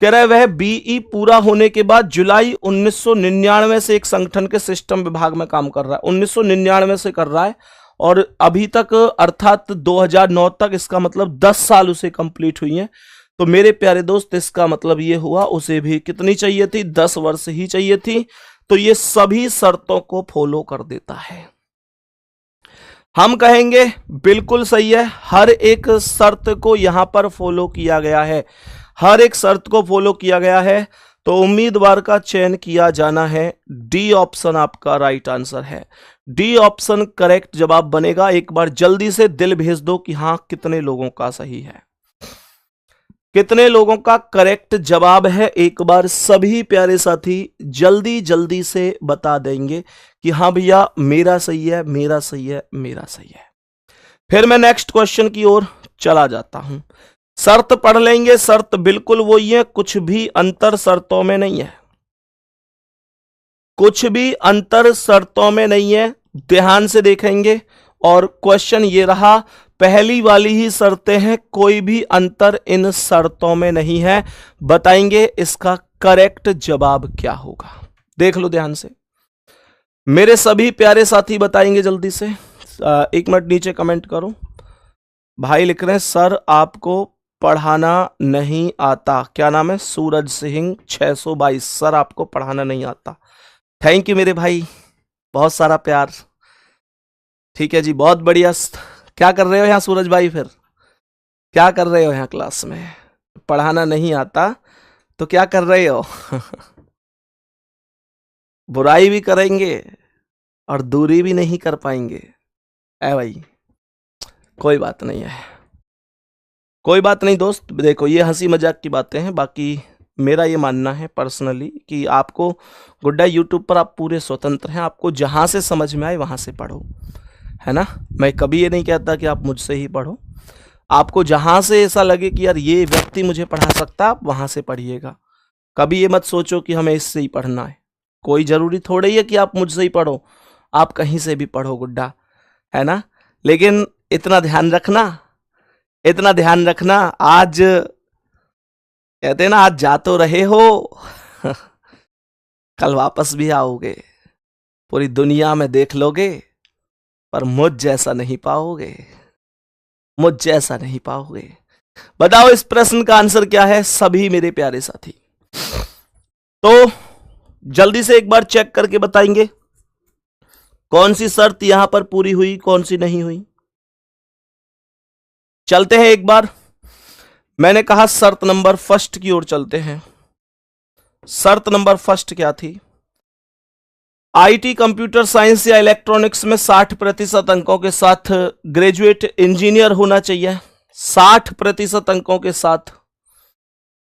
कह रहा है वह BE पूरा होने के बाद जुलाई 1999 से एक संगठन के सिस्टम विभाग में काम कर रहा है। 1999 से कर रहा है और अभी तक अर्थात 2009 तक, इसका मतलब 10 साल उसे कंप्लीट हुई है। तो मेरे प्यारे दोस्त इसका मतलब ये हुआ उसे भी कितनी चाहिए थी? 10 वर्ष ही चाहिए थी। तो ये सभी शर्तों को फॉलो कर देता है। हम कहेंगे बिल्कुल सही है, हर एक शर्त को यहां पर फॉलो किया गया है, हर एक शर्त को फॉलो किया गया है, तो उम्मीदवार का चयन किया जाना है। डी ऑप्शन आपका राइट आंसर है, डी ऑप्शन करेक्ट जवाब बनेगा। एक बार जल्दी से दिल भेज दो कि हां कितने लोगों का सही है, कितने लोगों का करेक्ट जवाब है। एक बार सभी प्यारे साथी जल्दी जल्दी से बता देंगे कि हाँ भैया मेरा सही है, मेरा सही है, मेरा सही है। फिर मैं नेक्स्ट क्वेश्चन की ओर चला जाता हूं। शर्त पढ़ लेंगे, शर्त बिल्कुल वही है, कुछ भी अंतर शर्तों में नहीं है, कुछ भी अंतर शर्तों में नहीं है। ध्यान से देखेंगे और क्वेश्चन ये रहा, पहली वाली ही शर्तें हैं, कोई भी अंतर इन शर्तों में नहीं है। बताएंगे इसका करेक्ट जवाब क्या होगा। देख लो ध्यान से, मेरे सभी प्यारे साथी बताएंगे जल्दी से। 1 मिनट नीचे कमेंट करो। भाई लिख रहे हैं सर आपको पढ़ाना नहीं आता। क्या नाम है? सूरज सिंह 622। सर आपको पढ़ाना नहीं आता। थैंक यू मेरे भाई, बहुत सारा प्यार। ठीक है जी, बहुत बढ़िया। क्या कर रहे हो यहाँ सूरज भाई? फिर क्या कर रहे हो यहाँ क्लास में? पढ़ाना नहीं आता तो क्या कर रहे हो? बुराई भी करेंगे और दूरी भी नहीं कर पाएंगे। ऐ भाई कोई बात नहीं है, कोई बात नहीं दोस्त। देखो ये हंसी मजाक की बातें हैं, बाकी मेरा ये मानना है पर्सनली कि आपको गुड्डा यूट्यूब पर आप पूरे स्वतंत्र हैं, आपको जहां से समझ में आए वहां से पढ़ो, है ना। मैं कभी ये नहीं कहता कि आप मुझसे ही पढ़ो, आपको जहां से ऐसा लगे कि यार ये व्यक्ति मुझे पढ़ा सकता, आप वहां से पढ़िएगा। कभी ये मत सोचो कि हमें इससे ही पढ़ना है, कोई जरूरी थोड़ा ही है कि आप मुझसे ही पढ़ो, आप कहीं से भी पढ़ो गुड्डा, है ना। लेकिन इतना ध्यान रखना, इतना ध्यान रखना, आज कहते हैं ना, आज जा तो रहे हो कल वापस भी आओगे, पूरी दुनिया में देख लोगे पर मुझ जैसा नहीं पाओगे, मुझ जैसा नहीं पाओगे। बताओ इस प्रश्न का आंसर क्या है सभी मेरे प्यारे साथी? तो जल्दी से एक बार चेक करके बताएंगे कौन सी शर्त यहां पर पूरी हुई, कौन सी नहीं हुई। चलते हैं एक बार, मैंने कहा शर्त नंबर फर्स्ट की ओर चलते हैं। शर्त नंबर फर्स्ट क्या थी? आईटी, कंप्यूटर साइंस या इलेक्ट्रॉनिक्स में 60% अंकों के साथ ग्रेजुएट इंजीनियर होना चाहिए। 60% अंकों के साथ,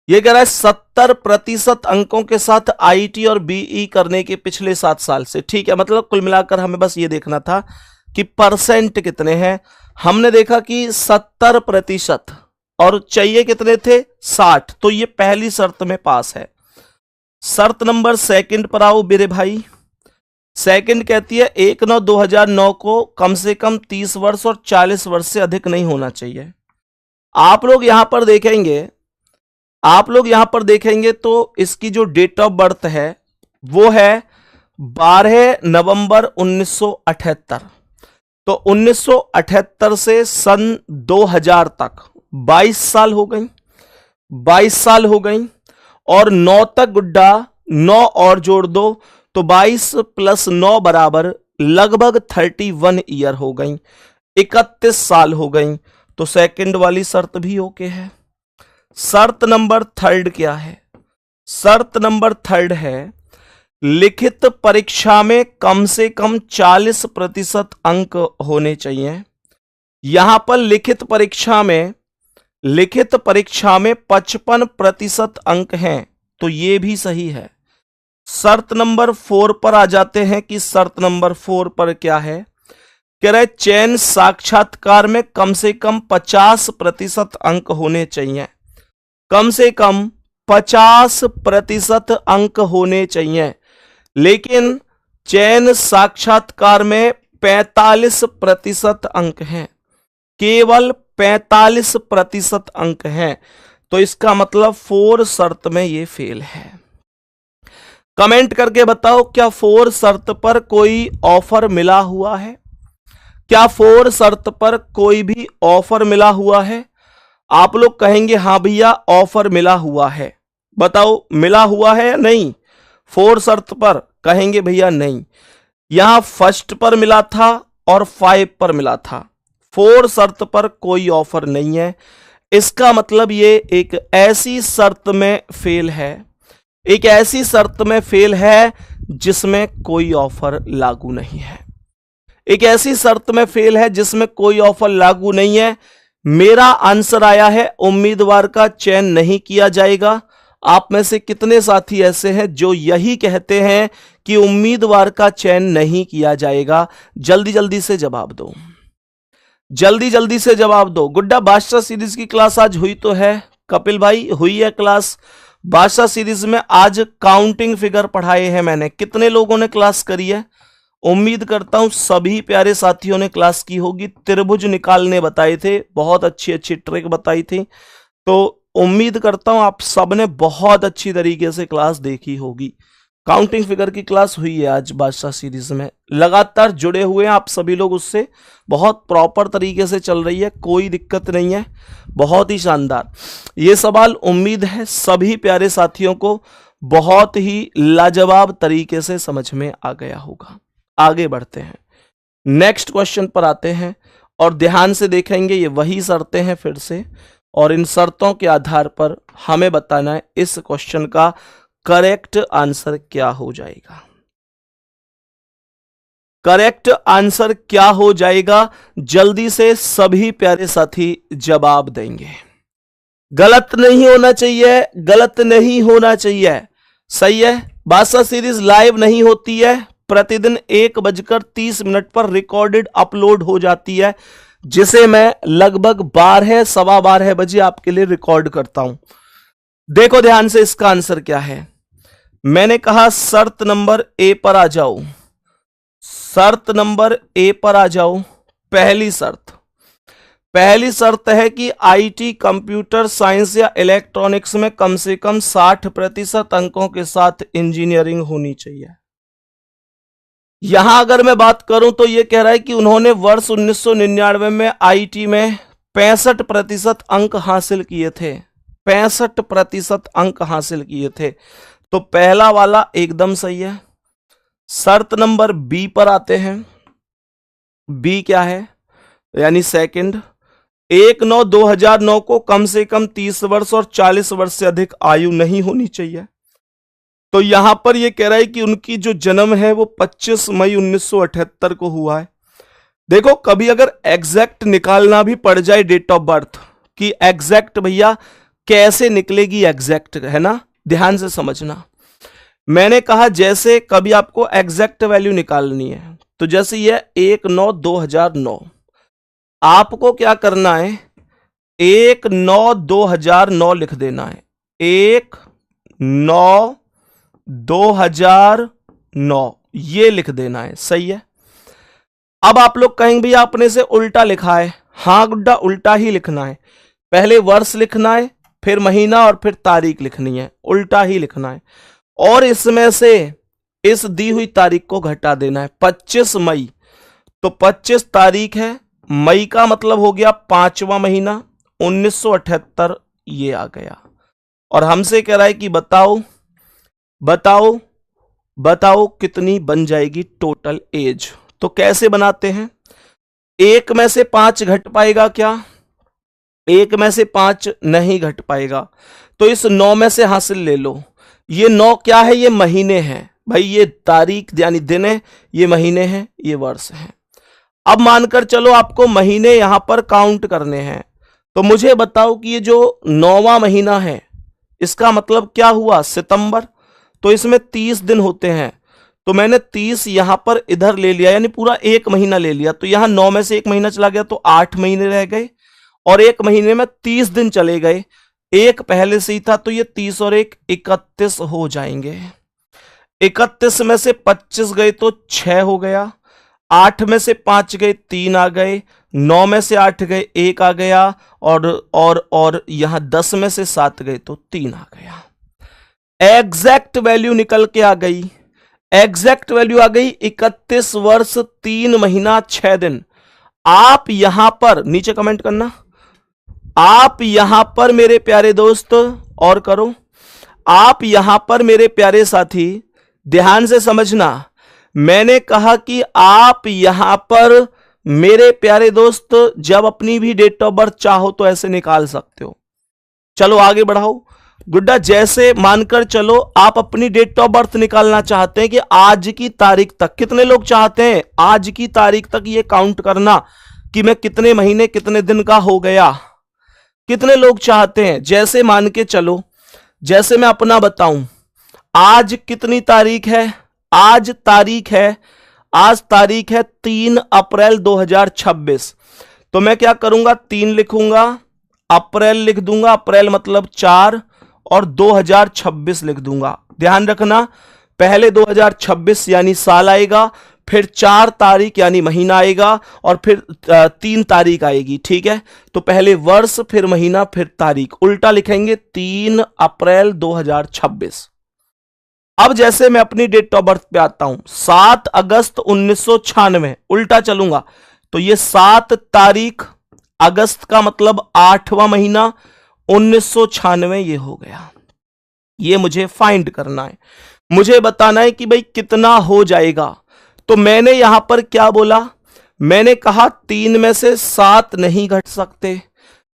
ये कह रहा है 70% अंकों के साथ आईटी और बीई करने के पिछले 7 साल से। ठीक है, मतलब कुल मिलाकर हमें बस ये देखना था कि परसेंट कितने हैं। हमने देखा कि 70% और चाहिए कितने थे? 60, तो ये पहली शर्त में पास है। शर्त नंबर सेकंड पर आओ मेरे भाई। सेकंड कहती है 1/9/2009 को कम से कम 30 वर्ष और 40 वर्ष से अधिक नहीं होना चाहिए। आप लोग यहां पर देखेंगे, आप लोग यहां पर देखेंगे तो इसकी जो डेट ऑफ बर्थ है वो है 12 नवंबर 1978। तो 1978 से सन 2000 तक 22 साल हो गई, 22 साल हो गई। और 9 तक गुड्डा 9 और जोड़ दो तो 22 + 9 बराबर लगभग 31 ईयर हो गई, 31 साल हो गई। तो सेकंड वाली शर्त भी ओके है। शर्त नंबर थर्ड क्या है? शर्त नंबर थर्ड है लिखित परीक्षा में कम से कम 40% अंक होने चाहिए। यहां पर लिखित परीक्षा में 55% अंक हैं, तो ये भी सही है। शर्त नंबर 4 पर आ जाते हैं कि शर्त नंबर 4 पर क्या है? कह रहे चयन साक्षात्कार में कम से कम 50% अंक होने चाहिए, कम से कम 50% अंक होने चाहिए। लेकिन चयन साक्षात्कार में 45% अंक हैं, केवल 45% अंक हैं। तो इसका मतलब 4 शर्त में ये फेल है। कमेंट करके बताओ क्या 4 शर्त पर कोई ऑफर मिला हुआ है? क्या 4 शर्त पर कोई भी ऑफर मिला हुआ है? आप लोग कहेंगे हां भैया ऑफर मिला हुआ है। बताओ मिला हुआ है या नहीं? 4 शर्त पर कहेंगे भैया नहीं। यहां फर्स्ट पर मिला था और 5 पर मिला था। 4 शर्त पर कोई ऑफर नहीं है। इसका मतलब ये एक ऐसी शर्त में फेल है, एक ऐसी शर्त में फेल है जिसमें कोई ऑफर लागू नहीं है, एक ऐसी शर्त में फेल है जिसमें कोई ऑफर लागू नहीं है। मेरा आंसर आया है उम्मीदवार का चयन नहीं किया जाएगा। आप में से कितने साथी ऐसे हैं जो यही कहते हैं कि उम्मीदवार का चयन नहीं किया जाएगा? जल्दी जल्दी से जवाब दो, जल्दी जल्दी से जवाब दो। गुड्डा बादशाह सीरीज की क्लास आज हुई तो है? कपिल भाई हुई है क्लास बादशाह सीरीज में? आज काउंटिंग फिगर पढ़ाए हैं मैंने। कितने लोगों ने क्लास करी है? उम्मीद करता हूं सभी प्यारे साथियों ने क्लास की होगी। त्रिभुज निकालने बताए थे, बहुत अच्छी अच्छी ट्रिक बताई थी, तो उम्मीद करता हूं आप सबने बहुत अच्छी तरीके से क्लास देखी होगी। काउंटिंग फिगर की क्लास हुई है आज बादशाह सीरीज में, लगातार जुड़े हुए हैं आप सभी लोग उससे, बहुत प्रॉपर तरीके से चल रही है, कोई दिक्कत नहीं है, बहुत ही शानदार। ये सवाल उम्मीद है सभी प्यारे साथियों को बहुत ही लाजवाब तरीके से समझ में आ गया होगा। आगे बढ़ते हैं, नेक्स्ट क्वेश्चन पर आते हैं और ध्यान से देखेंगे। ये वही शर्तें हैं फिर से, और इन शर्तों के आधार पर हमें बताना है इस क्वेश्चन का करेक्ट आंसर क्या हो जाएगा। करेक्ट आंसर क्या हो जाएगा? जल्दी से सभी प्यारे साथी जवाब देंगे। गलत नहीं होना चाहिए, गलत नहीं होना चाहिए, सही है। बादशाह सीरीज लाइव नहीं होती है, प्रतिदिन 1:30 पर रिकॉर्डेड अपलोड हो जाती है, जिसे मैं लगभग 12 सवा 12 बजे आपके लिए रिकॉर्ड करता हूं। देखो ध्यान से इसका आंसर क्या है। मैंने कहा शर्त नंबर ए पर आ जाओ, शर्त नंबर ए पर आ जाओ। पहली शर्त है कि आईटी, कंप्यूटर साइंस या इलेक्ट्रॉनिक्स में कम से कम 60% अंकों के साथ इंजीनियरिंग होनी चाहिए। यहां अगर मैं बात करूं तो यह कह रहा है कि उन्होंने वर्ष 1999 में आईटी में 65% अंक हासिल किए थे, 65% अंक हासिल किए थे। तो पहला वाला एकदम सही है। शर्त नंबर बी पर आते हैं। बी क्या है? यानी सेकंड, 1/9/2009 को कम से कम 30 वर्ष और 40 वर्ष से अधिक आयु नहीं होनी चाहिए। तो यहां पर यह कह रहा है कि उनकी जो जन्म है वो 25 मई 1978 को हुआ है। देखो कभी अगर एग्जैक्ट निकालना भी पड़ जाए डेट ऑफ बर्थ कि एग्जैक्ट भैया कैसे निकलेगी एग्जैक्ट, है ना, ध्यान से समझना। मैंने कहा जैसे कभी आपको एग्जैक्ट वैल्यू निकालनी है तो जैसे यह 1/9/2009, आपको क्या करना है, 1/9/2009 लिख देना है, 1/9/2009 ये लिख देना है, सही है। अब आप लोग कहेंगे भैया आपने से उल्टा लिखा है। हाँ गुड्डा, उल्टा ही लिखना है, पहले वर्ष लिखना है, फिर महीना और फिर तारीख लिखनी है, उल्टा ही लिखना है। और इसमें से इस दी हुई तारीख को घटा देना है। 25 मई, तो 25 तारीख है, मई का मतलब हो गया 5वां महीना, 1978 ये आ गया। और हमसे कह रहा है कि बताओ बताओ बताओ कितनी बन जाएगी टोटल एज। तो कैसे बनाते हैं, 1 में से 5 घट पाएगा क्या? 1 में से 5 नहीं घट पाएगा, तो इस 9 में से हासिल ले लो। ये 9 क्या है? ये महीने हैं भाई, ये तारीख यानी दिन है, ये महीने हैं, ये वर्ष है। अब मानकर चलो आपको महीने यहां पर काउंट करने हैं, तो मुझे बताओ कि ये जो 9वां महीना है इसका मतलब क्या हुआ? सितंबर। तो इसमें 30 दिन होते हैं, तो मैंने 30 यहां पर इधर ले लिया, यानी पूरा 1 महीना ले लिया। तो यहां 9 में से 1 महीना चला गया तो 8 महीने रह गए, और 1 महीने में 30 दिन चले गए, एक पहले से ही था, तो ये 30 और 1 31 हो जाएंगे। 31 में से 25 गए तो 6 हो गया, 8 में से 5 गए 3 आ गए, 9 में से 8 गए 1 आ गया, और यहां 10 में से 7 गए तो 3 आ गया। एग्जैक्ट वैल्यू निकल के आ गई, एग्जैक्ट वैल्यू आ गई 31 वर्ष 3 महीना 6 दिन। आप यहां पर नीचे कमेंट करना, आप यहां पर मेरे प्यारे दोस्त और करो, आप यहां पर मेरे प्यारे साथी ध्यान से समझना। मैंने कहा कि आप यहां पर मेरे प्यारे दोस्त जब अपनी भी डेट ऑफ बर्थ चाहो तो ऐसे निकाल सकते हो। चलो आगे बढ़ाओ गुड्डा। जैसे मानकर चलो आप अपनी डेट ऑफ बर्थ निकालना चाहते हैं कि आज की तारीख तक, कितने लोग चाहते हैं आज की तारीख तक ये काउंट करना कि मैं कितने महीने कितने दिन का हो गया, कितने लोग चाहते हैं? जैसे मान के चलो, जैसे मैं अपना बताऊं, आज कितनी तारीख है? आज तारीख है 3 अप्रैल 2026। तो मैं क्या करूंगा, 3 लिखूंगा, अप्रैल लिख दूंगा, अप्रैल मतलब 4, और 2026 लिख दूंगा। ध्यान रखना, पहले 2026 यानी साल आएगा, फिर 4 तारीख यानी महीना आएगा, और फिर 3 तारीख आएगी। ठीक है, तो पहले वर्ष, फिर महीना, फिर तारीख, उल्टा लिखेंगे 3 अप्रैल 2026। अब जैसे मैं अपनी डेट ऑफ बर्थ पे आता हूं, 7 अगस्त 1996, उल्टा चलूंगा तो ये 7 तारीख अगस्त का मतलब 8वां महीना 1996 ये हो गया। ये मुझे फाइंड करना है, मुझे बताना है कि भाई कितना हो जाएगा। तो मैंने यहां पर क्या बोला, मैंने कहा 3 में से 7 नहीं घट सकते,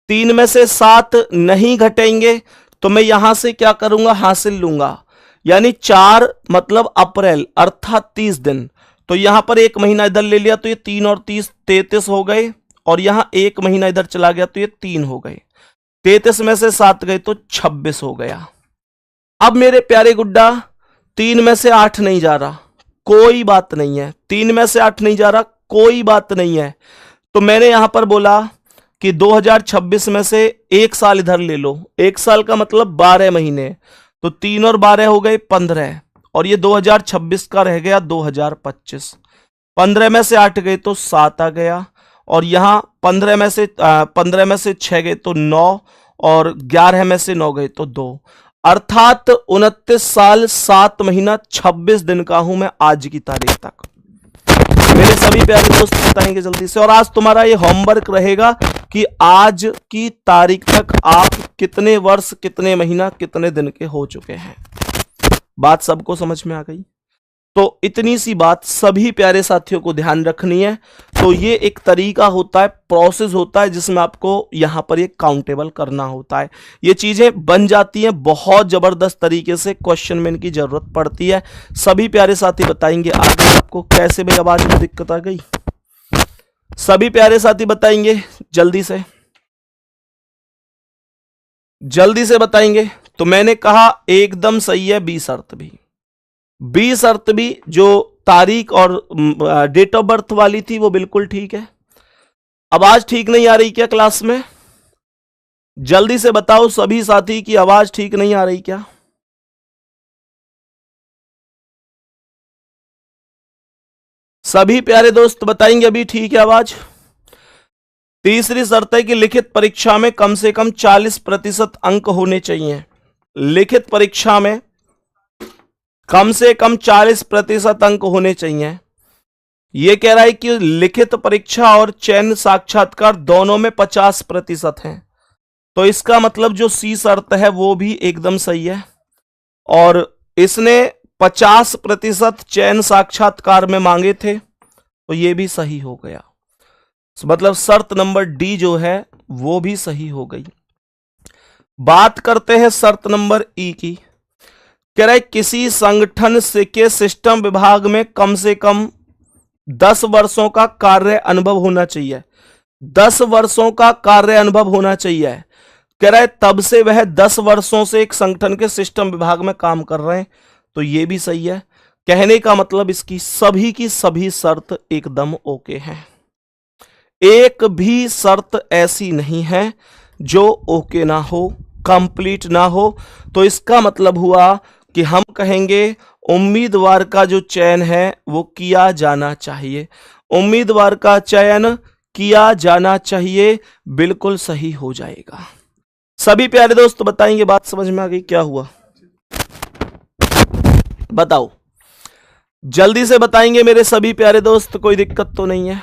3 में से 7 नहीं घटेंगे, तो मैं यहां से क्या करूंगा, हासिल लूंगा, यानी 4 मतलब अप्रैल अर्थात 30 दिन। तो यहां पर 1 महीना इधर ले लिया तो ये 3 और 30 33 हो गए, और यहां 1 महीना इधर चला गया तो ये 3 हो गए। 33 में से 7 गए तो 26 हो गया। अब मेरे प्यारे गुड्डा 3 में से 8 नहीं जा रहा, कोई बात नहीं है, 3 में से 8 नहीं जा रहा, कोई बात नहीं है। तो मैंने यहां पर बोला कि 2026 में से 1 साल इधर ले लो, 1 साल का मतलब 12 महीने, तो 3 और 12 हो गए 15, और ये 2026 का रह गया 2025। 15 में से 8 गए तो 7 आ गया, और यहां 15 में से 6 गए तो 9, और 11 में से 9 गए तो 2, अर्थात 29 साल 7 महीना 26 दिन का हूं मैं आज की तारीख तक। मेरे सभी प्यारे दोस्त बताएंगे जल्दी से, और आज तुम्हारा ये होमवर्क रहेगा कि आज की तारीख तक आप कितने वर्ष कितने महीना कितने दिन के हो चुके हैं। बात सबको समझ में आ गई? तो इतनी सी बात सभी प्यारे साथियों को ध्यान रखनी है। तो ये एक तरीका होता है, प्रोसेस होता है, जिसमें आपको यहां पर ये काउंटेबल करना होता है। ये चीजें बन जाती हैं बहुत जबरदस्त तरीके से, क्वेश्चन में इनकी जरूरत पड़ती है। सभी प्यारे साथी बताएंगे आगे आपको कैसे भाई आवाज में दिक्कत आ गई, सभी प्यारे साथी बताएंगे जल्दी से बताएंगे। तो मैंने कहा एकदम सही है, बी शर्त भी जो तारीख और डेट ऑफ बर्थ वाली थी वो बिल्कुल ठीक है। आवाज ठीक नहीं आ रही क्या क्लास में? जल्दी से बताओ सभी साथी की आवाज ठीक नहीं आ रही क्या? सभी प्यारे दोस्त बताएंगे अभी ठीक है आवाज। तीसरी शर्त है कि लिखित परीक्षा में कम से कम 40% अंक होने चाहिए। लिखित परीक्षा में कम से कम 40% अंक होने चाहिए। यह कह रहा है कि लिखित परीक्षा और चयन साक्षात्कार दोनों में 50% है, तो इसका मतलब जो सी शर्त है वो भी एकदम सही है, और इसने 50% चयन साक्षात्कार में मांगे थे, तो ये भी सही हो गया। मतलब शर्त नंबर डी जो है वो भी सही हो गई। बात करते हैं शर्त नंबर ई की। कह रहा है किसी संगठन के सिस्टम विभाग में कम से कम 10 वर्षों का कार्य अनुभव होना चाहिए। 10 वर्षों का कार्य अनुभव होना चाहिए। कह रहा है तब से वह 10 वर्षों से एक संगठन के सिस्टम विभाग में काम कर रहे हैं, तो यह भी सही है। कहने का मतलब इसकी सभी की सभी शर्त एकदम ओके हैं। एक भी शर्त ऐसी नहीं है जो ओके ना हो, कंप्लीट ना हो। तो इसका मतलब हुआ कि हम कहेंगे उम्मीदवार का जो चयन है वो किया जाना चाहिए। उम्मीदवार का चयन किया जाना चाहिए, बिल्कुल सही हो जाएगा। सभी प्यारे दोस्त बताएंगे बात समझ में आ गई क्या हुआ? बताओ जल्दी से बताएंगे मेरे सभी प्यारे दोस्त, कोई दिक्कत तो नहीं है?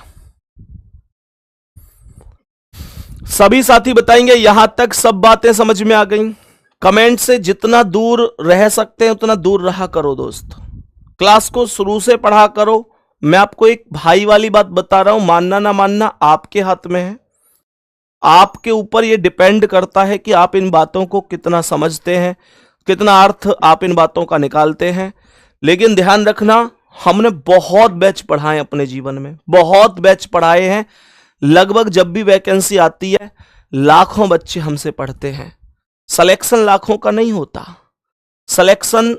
सभी साथी बताएंगे यहां तक सब बातें समझ में आ गई? कमेंट से जितना दूर रह सकते हैं उतना दूर रहा करो दोस्त। क्लास को शुरू से पढ़ा करो, मैं आपको एक भाई वाली बात बता रहा हूं, मानना ना मानना आपके हाथ में है। आपके ऊपर ये डिपेंड करता है कि आप इन बातों को कितना समझते हैं, कितना अर्थ आप इन बातों का निकालते हैं। लेकिन ध्यान रखना, हमने बहुत बैच पढ़ाए अपने जीवन में, बहुत बैच पढ़ाए हैं। लगभग जब भी वैकेंसी आती है लाखों बच्चे हमसे पढ़ते हैं। सिलेक्शन लाखों का नहीं होता, सिलेक्शन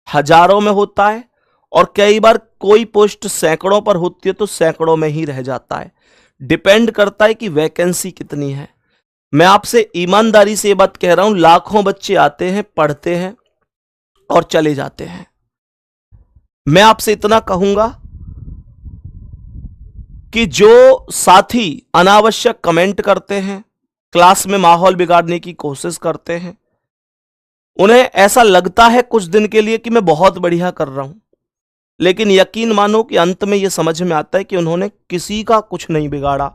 हजारों में होता है, और कई बार कोई पोस्ट सैकड़ों पर होती है तो सैकड़ों में ही रह जाता है। डिपेंड करता है कि वैकेंसी कितनी है। मैं आपसे ईमानदारी से ये बात कह रहा हूं, लाखों बच्चे आते हैं, पढ़ते हैं और चले जाते हैं। मैं आपसे इतना कहूंगा कि जो साथी अनावश्यक कमेंट करते हैं, क्लास में माहौल बिगाड़ने की कोशिश करते हैं, उन्हें ऐसा लगता है कुछ दिन के लिए कि मैं बहुत बढ़िया कर रहा हूं, लेकिन यकीन मानो कि अंत में यह समझ में आता है कि उन्होंने किसी का कुछ नहीं बिगाड़ा।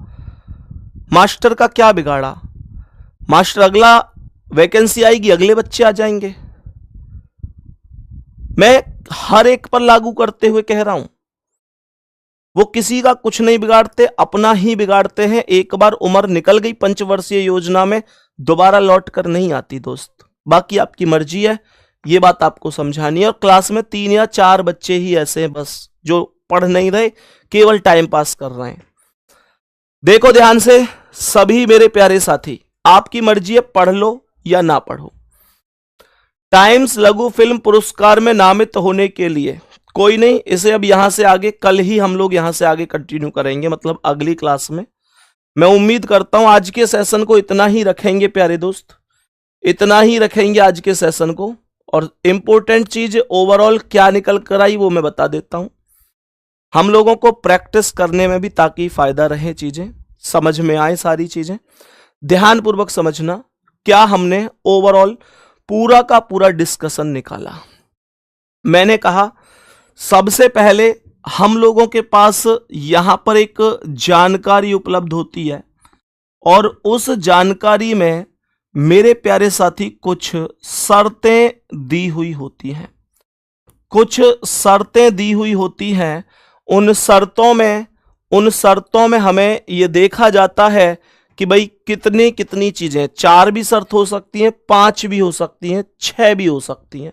मास्टर का क्या बिगाड़ा? मास्टर अगला वैकेंसी आएगी, अगले बच्चे आ जाएंगे। मैं हर एक पर लागू करते हुए कह रहा हूं, वो किसी का कुछ नहीं बिगाड़ते, अपना ही बिगाड़ते हैं। एक बार उम्र निकल गई पंचवर्षीय योजना में, दोबारा लौट कर नहीं आती दोस्त। बाकी आपकी मर्जी है, ये बात आपको समझानी है। और क्लास में 3 या 4 बच्चे ही ऐसे हैं बस जो पढ़ नहीं रहे, केवल टाइम पास कर रहे हैं। देखो ध्यान से सभी मेरे प्यारे साथी, आपकी मर्जी है, पढ़ लो या ना पढ़ो। टाइम्स लघु फिल्म पुरस्कार में नामित होने के लिए कोई नहीं, इसे अब यहां से आगे कल ही हम लोग यहां से आगे कंटिन्यू करेंगे, मतलब अगली क्लास में। मैं उम्मीद करता हूं आज के सेशन को इतना ही रखेंगे प्यारे दोस्त, इतना ही रखेंगे आज के सेशन को। और इंपॉर्टेंट चीज ओवरऑल क्या निकल कर आई वो मैं बता देता हूं, हम लोगों को प्रैक्टिस करने में भी ताकि फायदा रहे, चीजें समझ में आए, सारी चीजें ध्यानपूर्वक समझना। क्या हमने ओवरऑल पूरा का पूरा डिस्कशन निकाला? मैंने कहा सबसे पहले हम लोगों के पास यहां पर एक जानकारी उपलब्ध होती है, और उस जानकारी में मेरे प्यारे साथी कुछ शर्तें दी हुई होती हैं, कुछ शर्तें दी हुई होती हैं। उन शर्तों में हमें यह देखा जाता है कि भाई कितनी कितनी चीजें, 4 भी शर्त हो सकती हैं, 5 भी हो सकती हैं, 6 भी हो सकती हैं।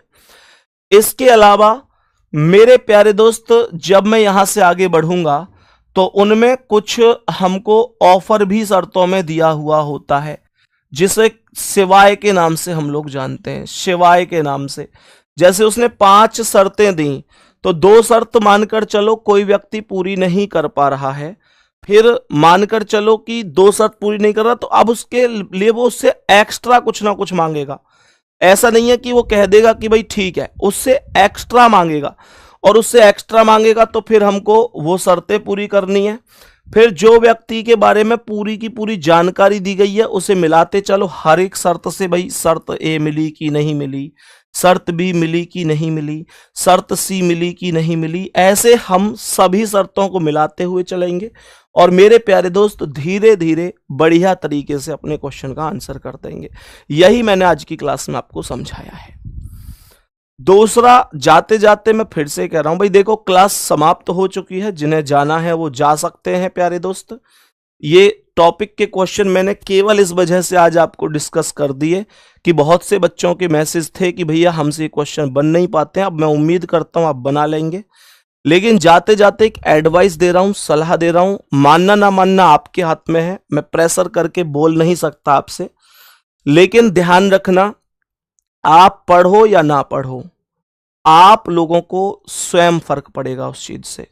इसके अलावा मेरे प्यारे दोस्त, जब मैं यहां से आगे बढ़ूंगा तो उनमें कुछ हमको ऑफर भी शर्तों में दिया हुआ होता है, जिसे सिवाय के नाम से हम लोग जानते हैं, सिवाय के नाम से। जैसे उसने 5 शर्तें दी, तो 2 शर्त मानकर चलो कोई व्यक्ति पूरी नहीं कर पा रहा है, फिर मानकर चलो कि 2 शर्त पूरी नहीं कर रहा, तो अब उसके लिए वो उससे एक्स्ट्रा कुछ ना कुछ मांगेगा। ऐसा नहीं है कि वो कह देगा कि भाई ठीक है, उससे एक्स्ट्रा मांगेगा, और उससे एक्स्ट्रा मांगेगा तो फिर हमको वो शर्तें पूरी करनी है। फिर जो व्यक्ति के बारे में पूरी की पूरी जानकारी दी गई है उसे मिलाते चलो, हर एक शर्त से भाई शर्त ए मिली कि नहीं मिली, शर्त बी मिली कि नहीं मिली, शर्त सी मिली कि नहीं मिली, ऐसे हम सभी शर्तों को मिलाते हुए चलेंगे। और मेरे प्यारे दोस्त धीरे धीरे बढ़िया तरीके से अपने क्वेश्चन का आंसर कर देंगे। यही मैंने आज की क्लास में आपको समझाया है। दूसरा, जाते जाते मैं फिर से कह रहा हूं भाई, देखो क्लास समाप्त हो चुकी है, जिन्हें जाना है वो जा सकते हैं प्यारे दोस्त। ये टॉपिक के क्वेश्चन मैंने केवल इस वजह से आज आपको डिस्कस कर दिए कि बहुत से बच्चों के मैसेज थे कि भैया हमसे क्वेश्चन बन नहीं पाते हैं। अब मैं उम्मीद करता हूं आप बना लेंगे, लेकिन जाते जाते एक एडवाइस दे रहा हूं, सलाह दे रहा हूं, मानना ना मानना आपके हाथ में है। मैं प्रेशर करके बोल नहीं सकता आपसे, लेकिन ध्यान रखना, आप पढ़ो या ना पढ़ो, आप लोगों को स्वयं फर्क पड़ेगा उस चीज से।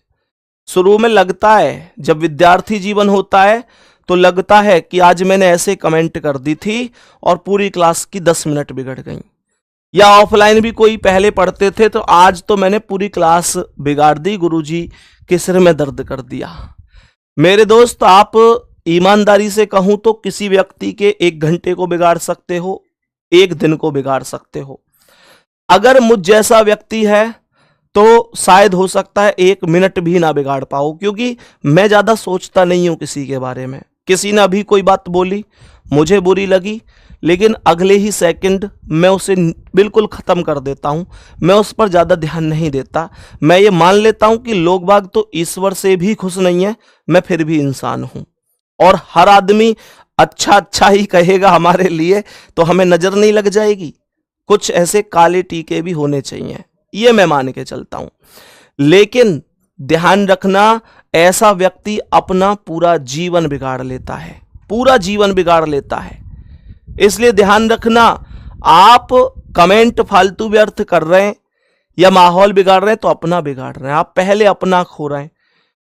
शुरू में लगता है, जब विद्यार्थी जीवन होता है तो लगता है कि आज मैंने ऐसे कमेंट कर दी थी और पूरी क्लास की 10 मिनट बिगड़ गई, या ऑफलाइन भी कोई पहले पढ़ते थे तो आज तो मैंने पूरी क्लास बिगाड़ दी, गुरुजी के सिर में दर्द कर दिया। मेरे दोस्त, आप ईमानदारी से कहूं तो किसी व्यक्ति के 1 घंटे को बिगाड़ सकते हो, 1 दिन को बिगाड़ सकते हो। अगर मुझ जैसा व्यक्ति है तो शायद हो सकता है 1 मिनट भी ना बिगाड़ पाओ, क्योंकि मैं ज्यादा सोचता नहीं हूं किसी के बारे में। किसी ने अभी कोई बात बोली, मुझे बुरी लगी, लेकिन अगले ही सेकंड मैं उसे बिल्कुल ख़त्म कर देता हूँ। मैं उस पर ज़्यादा ध्यान नहीं देता। मैं ये मान लेता हूँ कि लोग बाग तो ईश्वर से भी खुश नहीं है, मैं फिर भी इंसान हूँ और हर आदमी अच्छा अच्छा ही कहेगा हमारे लिए, तो हमें नज़र नहीं लग जाएगी। कुछ ऐसे काले टीके भी होने चाहिए, ये मैं मान के चलता हूँ। लेकिन ध्यान रखना, ऐसा व्यक्ति अपना पूरा जीवन बिगाड़ लेता है, पूरा जीवन बिगाड़ लेता है। इसलिए ध्यान रखना, आप कमेंट फालतू व्यर्थ कर रहे हैं या माहौल बिगाड़ रहे हैं तो अपना बिगाड़ रहे हैं, आप पहले अपना खो रहे हैं।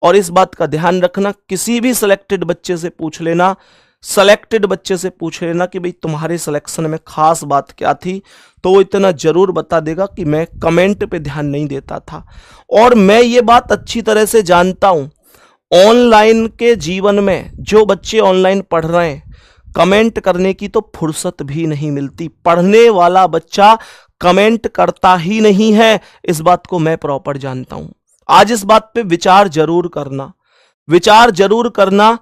और इस बात का ध्यान रखना, किसी भी सिलेक्टेड बच्चे से पूछ लेना, सेलेक्टेड बच्चे से पूछ लेना कि भाई तुम्हारे सिलेक्शन में खास बात क्या थी, तो वो इतना जरूर बता देगा कि मैं कमेंट पे ध्यान नहीं देता था। और मैं ये बात अच्छी तरह से जानता हूं, ऑनलाइन के जीवन में जो बच्चे ऑनलाइन पढ़ रहे हैं, कमेंट करने की तो फुर्सत भी नहीं मिलती। पढ़ने वाला बच्चा कमेंट करता ही नहीं है, इस बात को मैं प्रॉपर जानता हूं। आज इस बात पे विचार जरूर करना, विचार जरूर करना,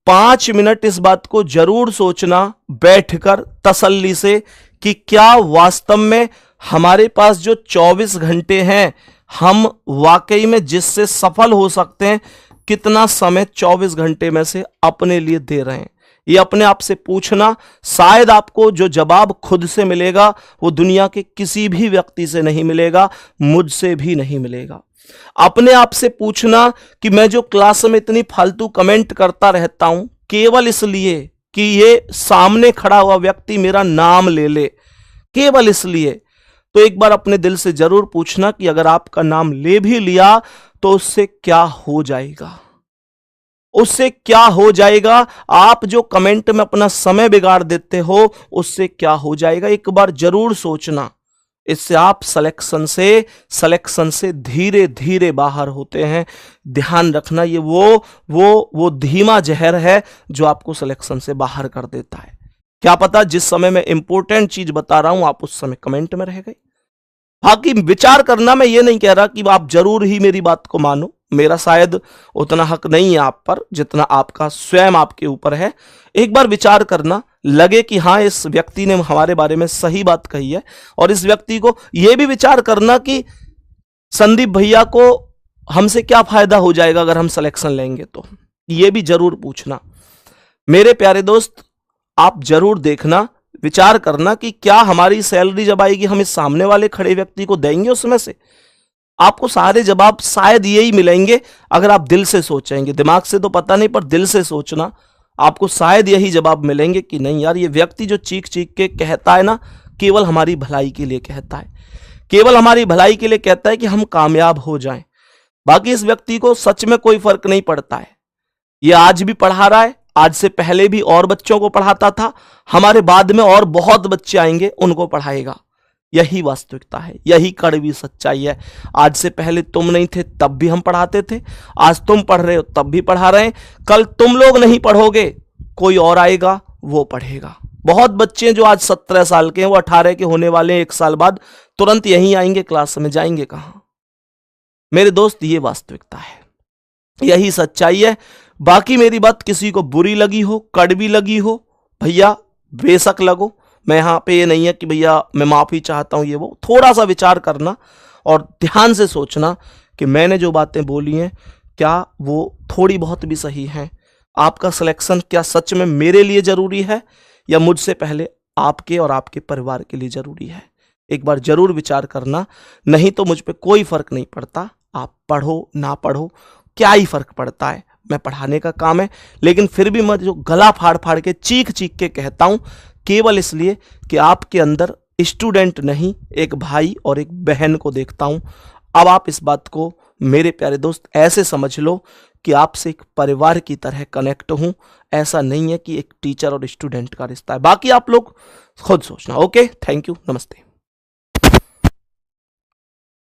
5 मिनट इस बात को जरूर सोचना बैठकर तसल्ली से कि क्या वास्तव में हमारे पास जो 24 घंटे हैं, हम वाकई में जिससे सफल हो सकते हैं, कितना समय 24 घंटे में से अपने लिए दे रहे हैं। ये अपने आप से पूछना, शायद आपको जो जवाब खुद से मिलेगा वो दुनिया के किसी भी व्यक्ति से नहीं मिलेगा, मुझसे भी नहीं मिलेगा। अपने आप से पूछना कि मैं जो क्लास में इतनी फालतू कमेंट करता रहता हूं केवल इसलिए कि ये सामने खड़ा हुआ व्यक्ति मेरा नाम ले ले, केवल इसलिए, तो एक बार अपने दिल से जरूर पूछना कि अगर आपका नाम ले भी लिया तो उससे क्या हो जाएगा, उससे क्या हो जाएगा। आप जो कमेंट में अपना समय बिगाड़ देते हो उससे क्या हो जाएगा, एक बार जरूर सोचना। इससे आप सिलेक्शन से धीरे धीरे बाहर होते हैं। ध्यान रखना, ये वो धीमा जहर है जो आपको सिलेक्शन से बाहर कर देता है। क्या पता जिस समय मैं इंपॉर्टेंट चीज बता रहा हूं आप उस समय कमेंट में रह गए। बाकी विचार करना, मैं ये नहीं कह रहा कि आप जरूर ही मेरी बात को मानो, मेरा शायद उतना हक नहीं है आप पर जितना आपका स्वयं आपके ऊपर है। एक बार विचार करना, लगे कि हाँ इस व्यक्ति ने हमारे बारे में सही बात कही है, और इस व्यक्ति को यह भी विचार करना कि संदीप भैया को हमसे क्या फायदा हो जाएगा अगर हम सिलेक्शन लेंगे, तो यह भी जरूर पूछना। मेरे प्यारे दोस्त, आप जरूर देखना, विचार करना कि क्या हमारी सैलरी जब आएगी हम इस सामने वाले खड़े व्यक्ति को देंगे उसमें से। आपको सारे जवाब शायद यही मिलेंगे अगर आप दिल से सोचेंगे, दिमाग से तो पता नहीं, पर दिल से सोचना, आपको शायद यही जवाब मिलेंगे कि नहीं यार, ये व्यक्ति जो चीख चीख के कहता है ना, केवल हमारी भलाई के लिए कहता है, केवल हमारी भलाई के लिए कहता है कि हम कामयाब हो जाएं। बाकी इस व्यक्ति को सच में कोई फर्क नहीं पड़ता है। ये आज भी पढ़ा रहा है, आज से पहले भी और बच्चों को पढ़ाता था, हमारे बाद में और बहुत बच्चे आएंगे उनको पढ़ाएगा। यही वास्तविकता है, यही कड़वी सच्चाई है। आज से पहले तुम नहीं थे तब भी हम पढ़ाते थे, आज तुम पढ़ रहे हो तब भी पढ़ा रहे हैं, कल तुम लोग नहीं पढ़ोगे कोई और आएगा वो पढ़ेगा। बहुत बच्चे हैं जो आज 17 साल के हैं, वो 18 के होने वाले हैं 1 साल बाद, तुरंत यहीं आएंगे क्लास में, जाएंगे कहां। मेरे दोस्त, ये वास्तविकता है, यही सच्चाई है। बाकी मेरी बात किसी को बुरी लगी हो, कड़वी लगी हो, भैया बेशक लगो, मैं यहां पे ये नहीं है कि भैया मैं माफी चाहता हूं, ये वो, थोड़ा सा विचार करना और ध्यान से सोचना कि मैंने जो बातें बोली हैं क्या वो थोड़ी बहुत भी सही हैं। आपका सिलेक्शन क्या सच में मेरे लिए जरूरी है या मुझसे पहले आपके और आपके परिवार के लिए जरूरी है। एक बार जरूर विचार करना, नहीं तो मुझ पे कोई फर्क नहीं पड़ता। आप पढ़ो ना पढ़ो, क्या ही फर्क पड़ता है, मैं पढ़ाने का काम है। लेकिन फिर भी मैं जो गला फाड़ फाड़ के चीख चीख के कहता हूं, केवल इसलिए कि आपके अंदर स्टूडेंट नहीं, एक भाई और एक बहन को देखता हूं। अब आप इस बात को मेरे प्यारे दोस्त ऐसे समझ लो कि आपसे एक परिवार की तरह कनेक्ट हूं। ऐसा नहीं है कि एक टीचर और स्टूडेंट का रिश्ता है। बाकी आप लोग खुद सोचना। ओके, थैंक यू, नमस्ते।